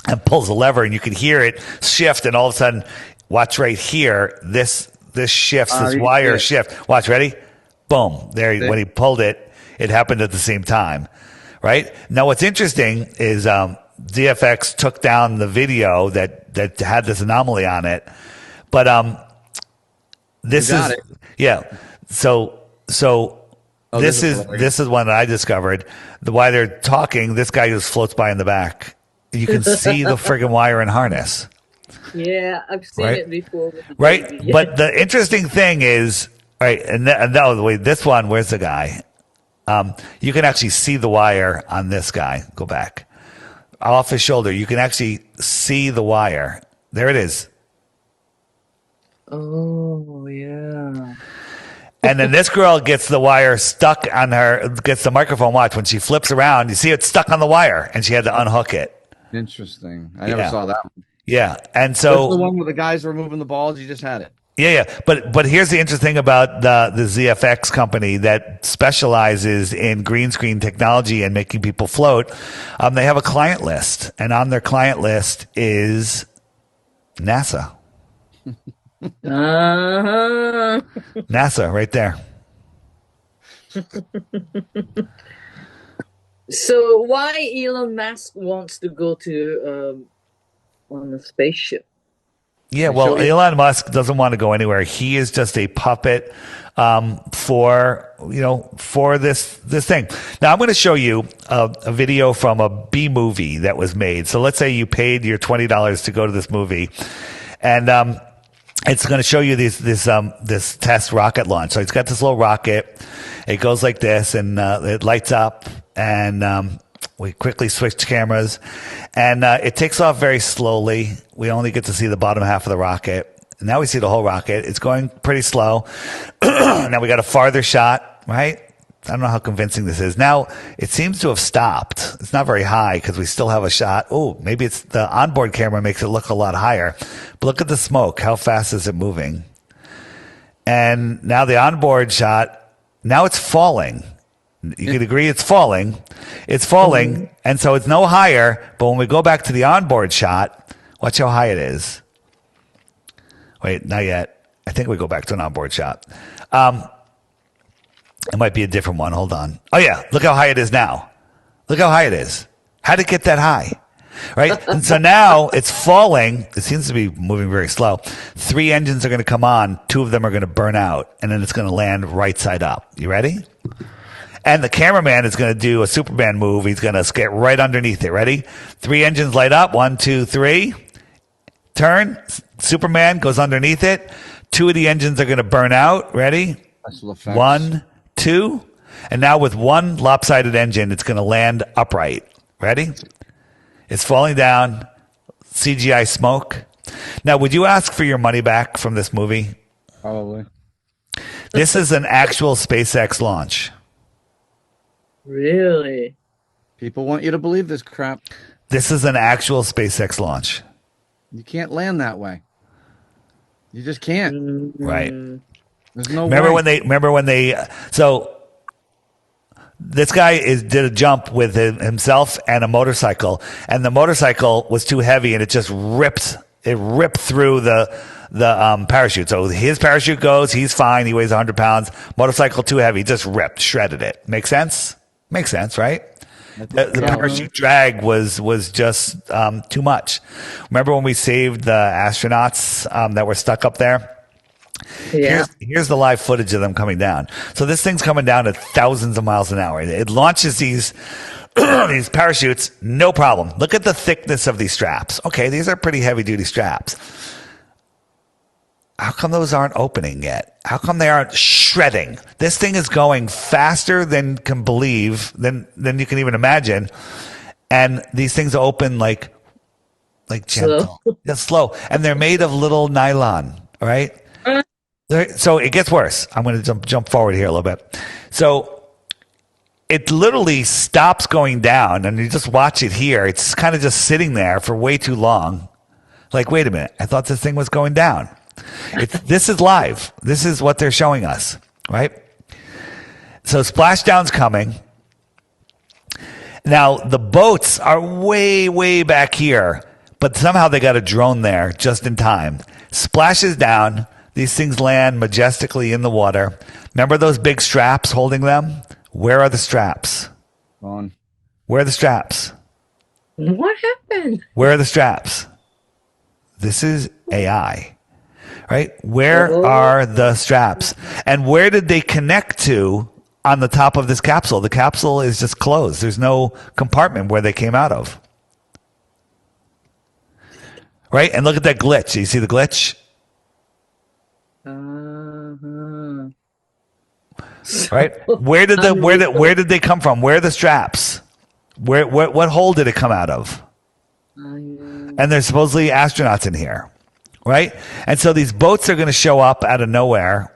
and pulls a lever, and you can hear it shift, and all of a sudden, watch right here, this shifts, this wire shift. Watch, ready? Boom. There, when he pulled it, it happened at the same time, right? Now, what's interesting is DFX took down the video that had this anomaly on it, but this is yeah. So this is one that I discovered. Why they're talking, this guy just floats by in the back. You can see the friggin' wire and harness. Yeah, I've seen it before. Right? But the interesting thing is, right, and no, wait, this one, where's the guy? You can actually see the wire on this guy. Go back. Off his shoulder, you can actually see the wire. There it is. Oh, yeah. And then this girl gets the wire stuck on her, gets the microphone. Watch, when she flips around, you see it stuck on the wire, and she had to unhook it. Interesting. I never saw that one. Yeah. And so that's the one where the guys were moving the balls. You just had it. Yeah. But here's the interesting thing about the ZFX company that specializes in green screen technology and making people float. They have a client list, and on their client list is NASA. NASA right there. So why Elon Musk wants to go to on a spaceship? Yeah, well, Elon Musk doesn't want to go anywhere. He is just a puppet for this thing. Now, I'm going to show you a video from a B movie that was made. So let's say you paid your $20 to go to this movie, and it's going to show you this test rocket launch. So it's got this little rocket. It goes like this, and it lights up, and we quickly switch cameras, and it takes off very slowly. We only get to see the bottom half of the rocket. And now we see the whole rocket. It's going pretty slow. Now we got a farther shot, right? I don't know how convincing this is. Now it seems to have stopped. It's not very high because we still have a shot. Oh, maybe it's the onboard camera makes it look a lot higher. But look at the smoke. How fast is it moving? And now the onboard shot, now it's falling. You could agree it's falling. It's falling, mm-hmm. And so it's no higher. But when we go back to the onboard shot, watch how high it is. Wait, not yet. I think we go back to an onboard shot. It might be a different one. Hold on. Oh, yeah. Look how high it is now. Look how high it is. How did it get that high? Right? And so now it's falling. It seems to be moving very slow. 3 engines are going to come on. 2 of them are going to burn out. And then it's going to land right side up. You ready? And the cameraman is going to do a Superman move. He's going to get right underneath it. Ready? 3 engines light up. 1, 2, 3. Turn. Superman goes underneath it. 2 of the engines are going to burn out. Ready? 1, 2, and now with 1 lopsided engine, it's going to land upright. Ready? It's falling down. CGI smoke. Now, would you ask for your money back from this movie? Probably. This is an actual SpaceX launch. Really? People want you to believe this crap. This is an actual SpaceX launch. You can't land that way. You just can't. Right. There's no Remember way. when they so this guy did a jump with himself and a motorcycle, and the motorcycle was too heavy and it just ripped through the parachute. So his parachute goes, he's fine, he weighs 100 pounds. Motorcycle too heavy, just shredded it. Make sense? Makes sense, right? The parachute drag was just too much. Remember when we saved the astronauts that were stuck up there? Yeah. Here's the live footage of them coming down. So this thing's coming down at thousands of miles an hour. It launches these these parachutes, no problem. Look at the thickness of these straps. Okay, these are pretty heavy duty straps. How come those aren't opening yet? How come they aren't shredding? This thing is going faster than can believe, than you can even imagine. And these things open like gentle. Just slow. And they're made of little nylon, all right? So it gets worse. I'm going to jump forward here a little bit. So it literally stops going down, and you just watch it here. It's kind of just sitting there for way too long. Like, wait a minute. I thought this thing was going down. This is live. This is what they're showing us, right? So splashdown's coming. Now, the boats are way, way back here, but somehow they got a drone there just in time. Splashes down. These things land majestically in the water. Remember those big straps holding them? Where are the straps? Gone. Where are the straps? What happened? Where are the straps? This is AI, right? Where are the straps? And where did they connect to on the top of this capsule? The capsule is just closed. There's no compartment where they came out of. Right? And look at that glitch. You see the glitch? Right? Where did they come from? Where are the straps? What hole did it come out of? And there's supposedly astronauts in here, right? And so these boats are going to show up out of nowhere,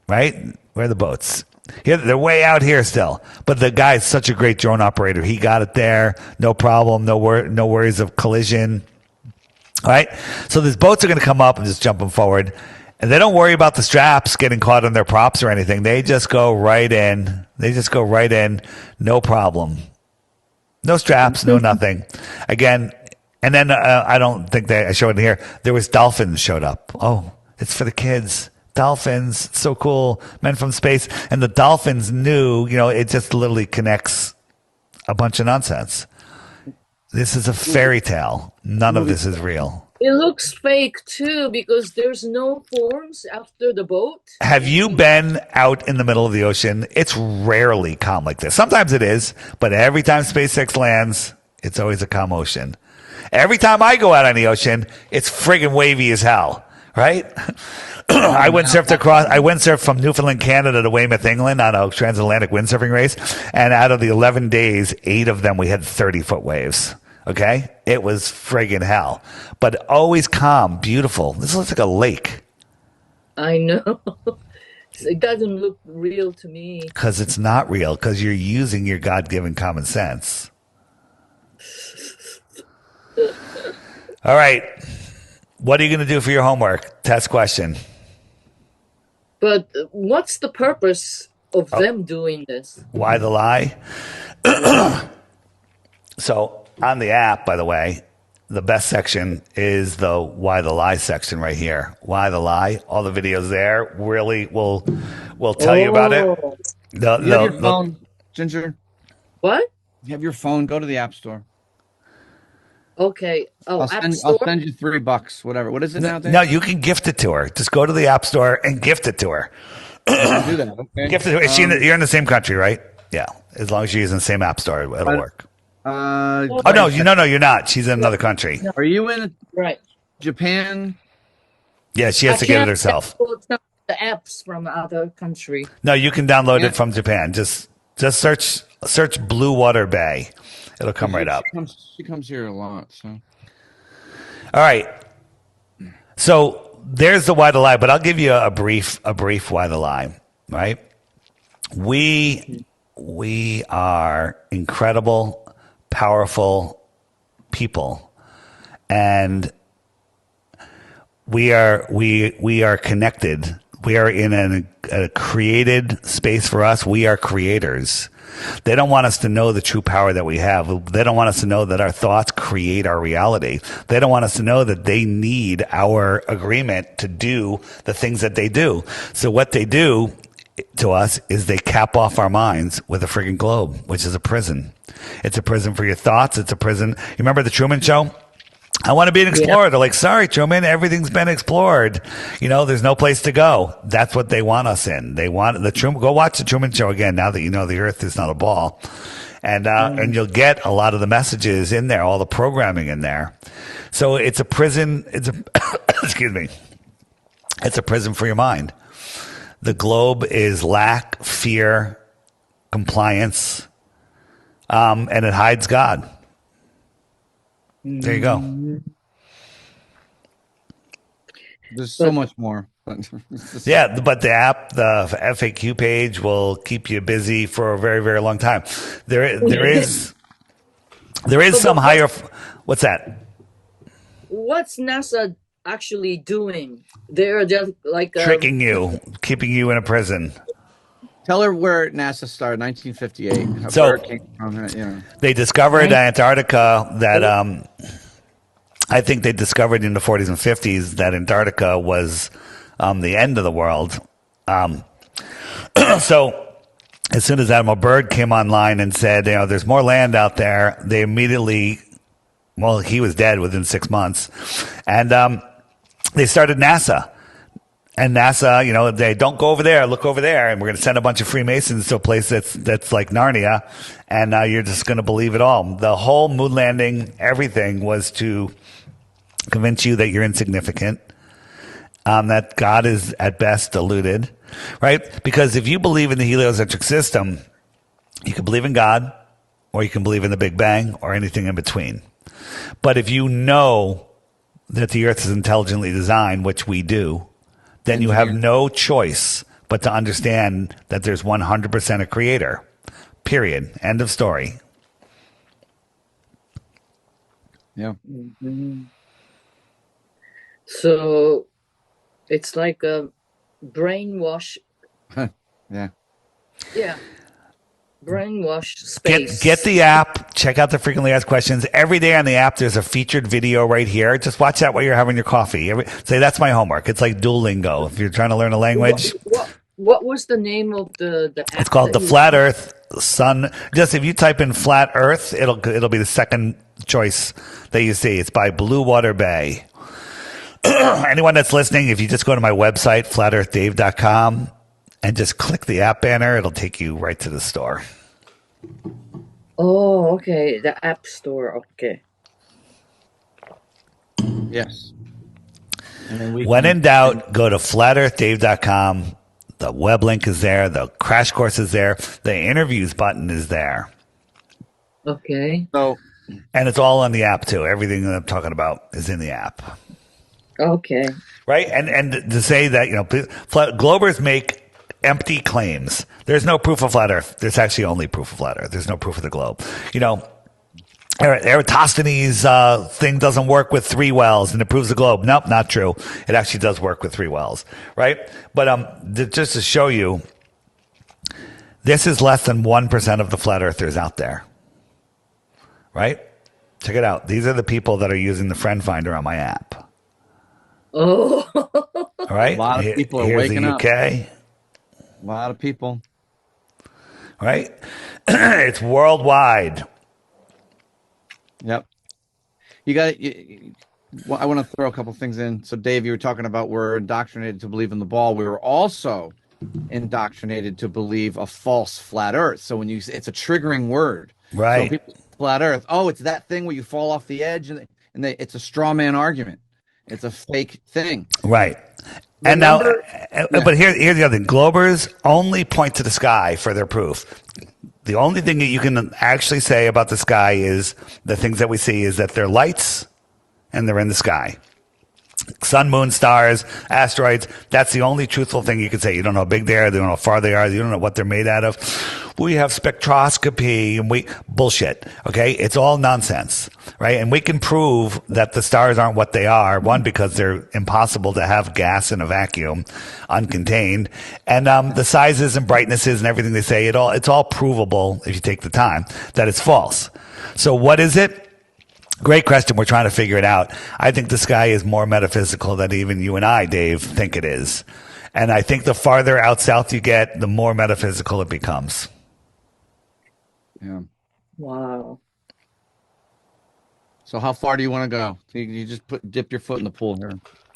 right? Where are the boats? Here, they're way out here still. But the guy's such a great drone operator. He got it there, no problem, no worries of collision, right? So these boats are going to come up and just jump them forward. And they don't worry about the straps getting caught on their props or anything. They just go right in. No problem. No straps, no nothing. Again, and then I don't think I showed it here. There was dolphins showed up. Oh, it's for the kids. Dolphins, so cool. Men from space. And the dolphins knew, it just literally connects a bunch of nonsense. This is a fairy tale. None of this is real. It looks fake too because there's no forms after the boat. Have you been out in the middle of the ocean? It's rarely calm like this. Sometimes it is, but every time SpaceX lands, it's always a calm ocean. Every time I go out on the ocean, it's friggin' wavy as hell, right? I windsurfed from Newfoundland, Canada to Weymouth, England on a transatlantic windsurfing race. And out of the 11 days, 8 of them, we had 30-foot waves. Okay? It was friggin' hell. But always calm, beautiful. This looks like a lake. I know. It doesn't look real to me. Because it's not real, because you're using your God-given common sense. All right. What are you going to do for your homework? Test question. But what's the purpose of them doing this? Why the lie? So on the app, by the way, the best section is the why the lie section right here. Why the lie? All the videos there really will tell you about it. You have your phone, Ginger. What? You have your phone. Go to the App Store. Okay. Oh, I'll send you $3. Whatever. What is it now? No, you can gift it to her. Just go to the App Store and gift it to her. I'll do that. Okay. Gift it to her. You're in the same country, right? Yeah. As long as she's in the same App Store, it'll work. No, you're not. She's in another country. Are you in right Japan? Yeah, she has to get it herself. The the apps from other country. No, you can download it from Japan. Just search Blue Water Bay. It'll come right up. She comes here a lot. So, all right. So there's the why the lie, but I'll give you a brief why the lie. Right? We are incredible, powerful people, and we are connected. We are in a created space for us. We are creators. They don't want us to know the true power that we have. They don't want us to know that our thoughts create our reality. They don't want us to know that they need our agreement to do the things that they do. So what they do to us is they cap off our minds with a friggin' globe, which is a prison. It's a prison for your thoughts. It's a prison. You remember the Truman Show? I want to be an explorer. They're like, sorry, Truman, everything's been explored. There's no place to go. That's what they want us in. They want the Truman. Go watch the Truman Show again now that you know the Earth is not a ball, and you'll get a lot of the messages in there, all the programming in there. So it's a prison. Excuse me. It's a prison for your mind. The globe is lack, fear, compliance, and it hides God. There you go. There's so much more. Yeah, but the app, the FAQ page will keep you busy for a very, very long time. There is some higher. What's that? What's NASA actually doing? They're just like tricking you, keeping you in a prison. Tell her where NASA started, 1958. So where it came from, they discovered Antarctica. That I think they discovered in the 40s and 50s that Antarctica was the end of the world. So as soon as Admiral Byrd came online and said, there's more land out there, they immediately, he was dead within 6 months, and they started NASA. And NASA, they don't go over there, look over there, and we're going to send a bunch of Freemasons to a place that's like Narnia, and you're just going to believe it all. The whole moon landing, everything was to convince you that you're insignificant, that God is at best deluded, right? Because if you believe in the heliocentric system, you can believe in God, or you can believe in the Big Bang, or anything in between. But if you know that the Earth is intelligently designed, which we do, then you have no choice but to understand that there's 100% a creator. Period. End of story. Yeah. Mm-hmm. So it's like a brainwash. Yeah. Yeah. Brainwash space. Get the app. Check out the frequently asked questions. Every day on the app, there's a featured video right here. Just watch that while you're having your coffee. Say, that's my homework. It's like Duolingo if you're trying to learn a language. What was the name of the app? It's called the Flat Earth Sun. Just if you type in Flat Earth, it'll be the second choice that you see. It's by Blue Water Bay. Anyone that's listening, if you just go to my website, flatearthdave.com, and just click the app banner, it'll take you right to the store. Oh, okay. The app store. Okay. Yes. And then when in doubt, go to flatearthdave.com. The web link is there. The crash course is there. The interviews button is there. Okay. And it's all on the app too. Everything that I'm talking about is in the app. Okay. Right? And to say that, Globers make empty claims. There's no proof of flat Earth. There's actually only proof of flat Earth. There's no proof of the globe. Eratosthenes' thing doesn't work with 3 wells and it proves the globe. Nope, not true. It actually does work with 3 wells, right? But just to show you, this is less than 1% of the flat earthers out there, right? Check it out. These are the people that are using the friend finder on my app. Oh. All right? A lot of people are waking up. UK. A lot of people. Right? It's worldwide. Yep. I want to throw a couple things in. So, Dave, you were talking about we're indoctrinated to believe in the ball. We were also indoctrinated to believe a false flat Earth. So it's a triggering word. Right. So people, flat Earth. Oh, it's that thing where you fall off the edge, and it's a straw man argument. It's a fake thing. Right. And now, Yeah. but here's the other thing. Globers only point to the sky for their proof. The only thing that you can actually say about the sky is the things that we see is that they're lights and they're in the sky. Sun, moon, stars, asteroids. That's the only truthful thing you can say. You don't know how big they are. You don't know how far they are. You don't know what they're made out of. We have spectroscopy and bullshit. Okay. It's all nonsense. Right. And we can prove that the stars aren't what they are. One, because they're impossible to have gas in a vacuum, uncontained. And, the sizes and brightnesses and everything they say, it's all provable if you take the time that it's false. So what is it? Great question. We're trying to figure it out. I think the sky is more metaphysical than even you and I, Dave, think it is. And I think the farther out south you get, the more metaphysical it becomes. Yeah. Wow. So how far do you want to go? You just dip your foot in the pool here.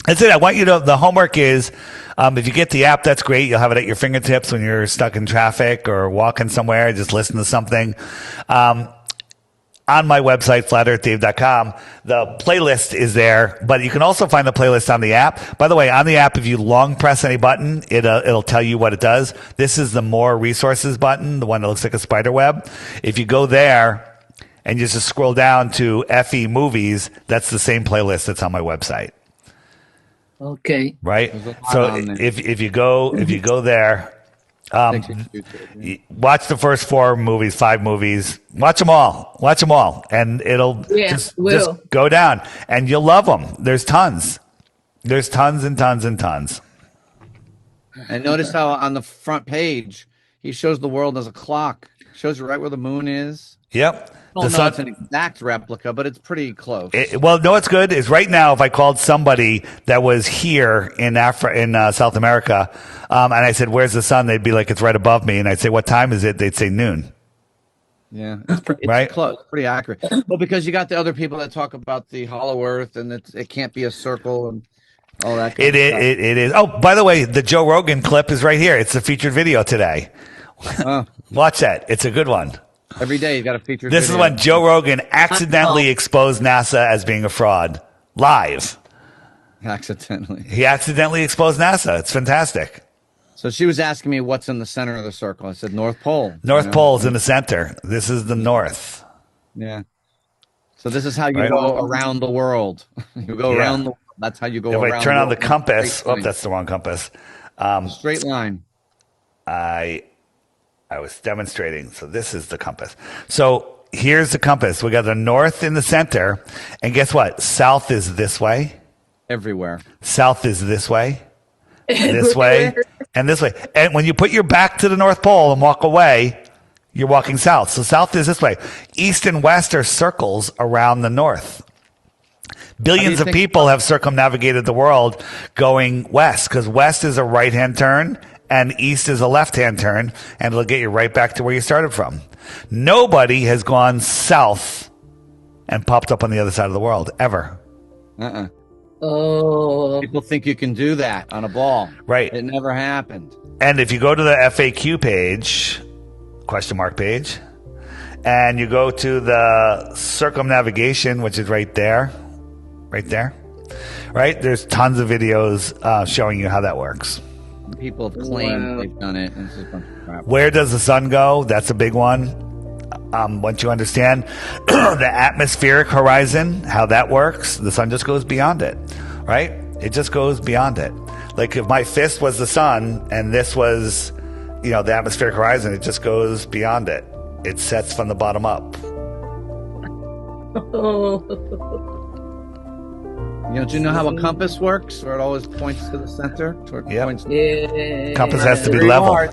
That's it. I want you to, the homework is, if you get the app, that's great. You'll have it at your fingertips when you're stuck in traffic or walking somewhere, just listen to something. On my website, flatearthdave.com, the playlist is there, but you can also find the playlist on the app. By the way, on the app, if you long press any button, it'll tell you what it does. This is the more resources button, the one that looks like a spider web. If you go there and you just scroll down to FE movies, that's the same playlist that's on my website. Okay. Right? So if you go there, watch the first 5 movies. Watch them all, and it'll just go down, and you'll love them. There's tons and tons and tons. And notice how on the front page he shows the world as a clock. Shows you right where the moon is. Yep. Well, no, it's an exact replica, but it's pretty close. What's good is right now, if I called somebody that was here in South America, and I said, "Where's the sun?" They'd be like, "It's right above me." And I'd say, "What time is it?" They'd say noon. Yeah, it's right? Close, pretty accurate. Well, because you got the other people that talk about the hollow Earth and it can't be a circle and all that. It is. Oh, by the way, the Joe Rogan clip is right here. It's the featured video today. Watch that. It's a good one. Every day you got a featured This video. is when Joe Rogan accidentally exposed NASA as being a fraud. Live. Accidentally. He accidentally exposed NASA. It's fantastic. So she was asking me what's in the center of the circle. I said North Pole. North Pole's in the center. This is the north. Yeah. So this is how you go around the world. You go around the world. That's how you go around. If I turn on the compass. Oh, that's the wrong compass. Straight line. I was demonstrating. So this is the compass. So here's the compass. We got the north in the center. And guess what? South is this way. Everywhere. South is this way. This way. And this way. And when you put your back to the North Pole and walk away, you're walking south. So south is this way. East and west are circles around the north. Billions of people have circumnavigated the world going west because west is a right-hand turn and east is a left-hand turn, and it'll get you right back to where you started from. Nobody has gone south and popped up on the other side of the world, ever. Oh. People think you can do that on a ball. Right. It never happened. And if you go to the FAQ page, question mark page, and you go to the circumnavigation, which is right there, right? There's tons of videos showing you how that works. People have claimed they've done it, and it's just a bunch of crap. Where does the sun go? That's a big one. Once you understand the atmospheric horizon, how that works, the sun just goes beyond it, right? It just goes beyond it. Like if my fist was the sun and this was, the atmospheric horizon, it just goes beyond it. It sets from the bottom up. Do you know how a compass works? Where it always points to the center? Yeah. Compass has to be level. All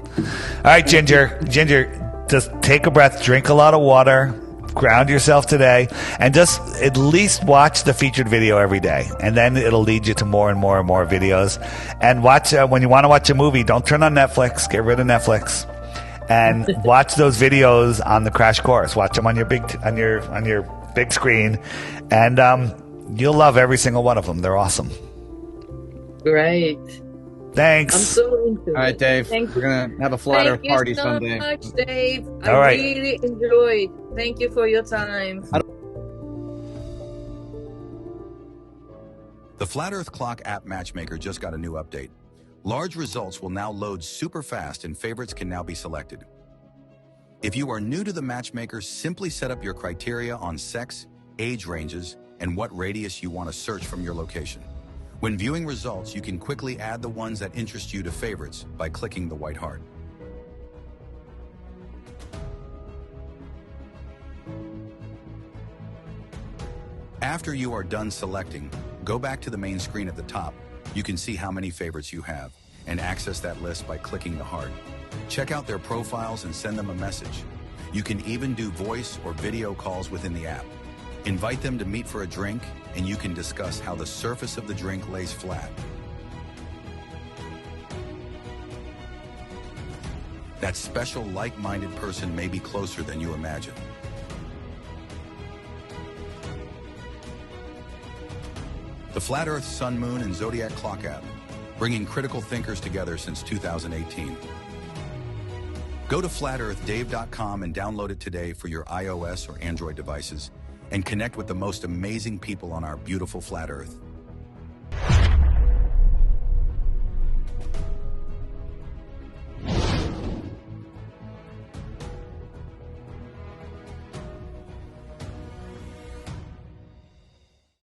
right, Ginger, just take a breath, drink a lot of water, ground yourself today, and just at least watch the featured video every day. And then it'll lead you to more and more and more videos. And watch when you want to watch a movie, don't turn on Netflix. Get rid of Netflix. And watch those videos on the Crash Course. Watch them on your big screen, and you'll love every single one of them. They're awesome. Great. Thanks. I'm so into it. All right, Dave. We're going to have a flat Earth party someday. Thank you so much, Dave. All right. Really enjoyed. Thank you for your time. The Flat Earth Clock app matchmaker just got a new update. Large results will now load super fast and favorites can now be selected. If you are new to the matchmaker, simply set up your criteria on sex, age ranges, and what radius you want to search from your location. When viewing results, you can quickly add the ones that interest you to favorites by clicking the white heart. After you are done selecting, go back to the main screen at the top. You can see how many favorites you have and access that list by clicking the heart. Check out their profiles and send them a message. You can even do voice or video calls within the app. Invite them to meet for a drink, and you can discuss how the surface of the drink lays flat. That special like-minded person may be closer than you imagine. The Flat Earth, Sun, Moon, and Zodiac Clock app, bringing critical thinkers together since 2018. Go to flatearthdave.com and download it today for your iOS or Android devices and connect with the most amazing people on our beautiful flat Earth.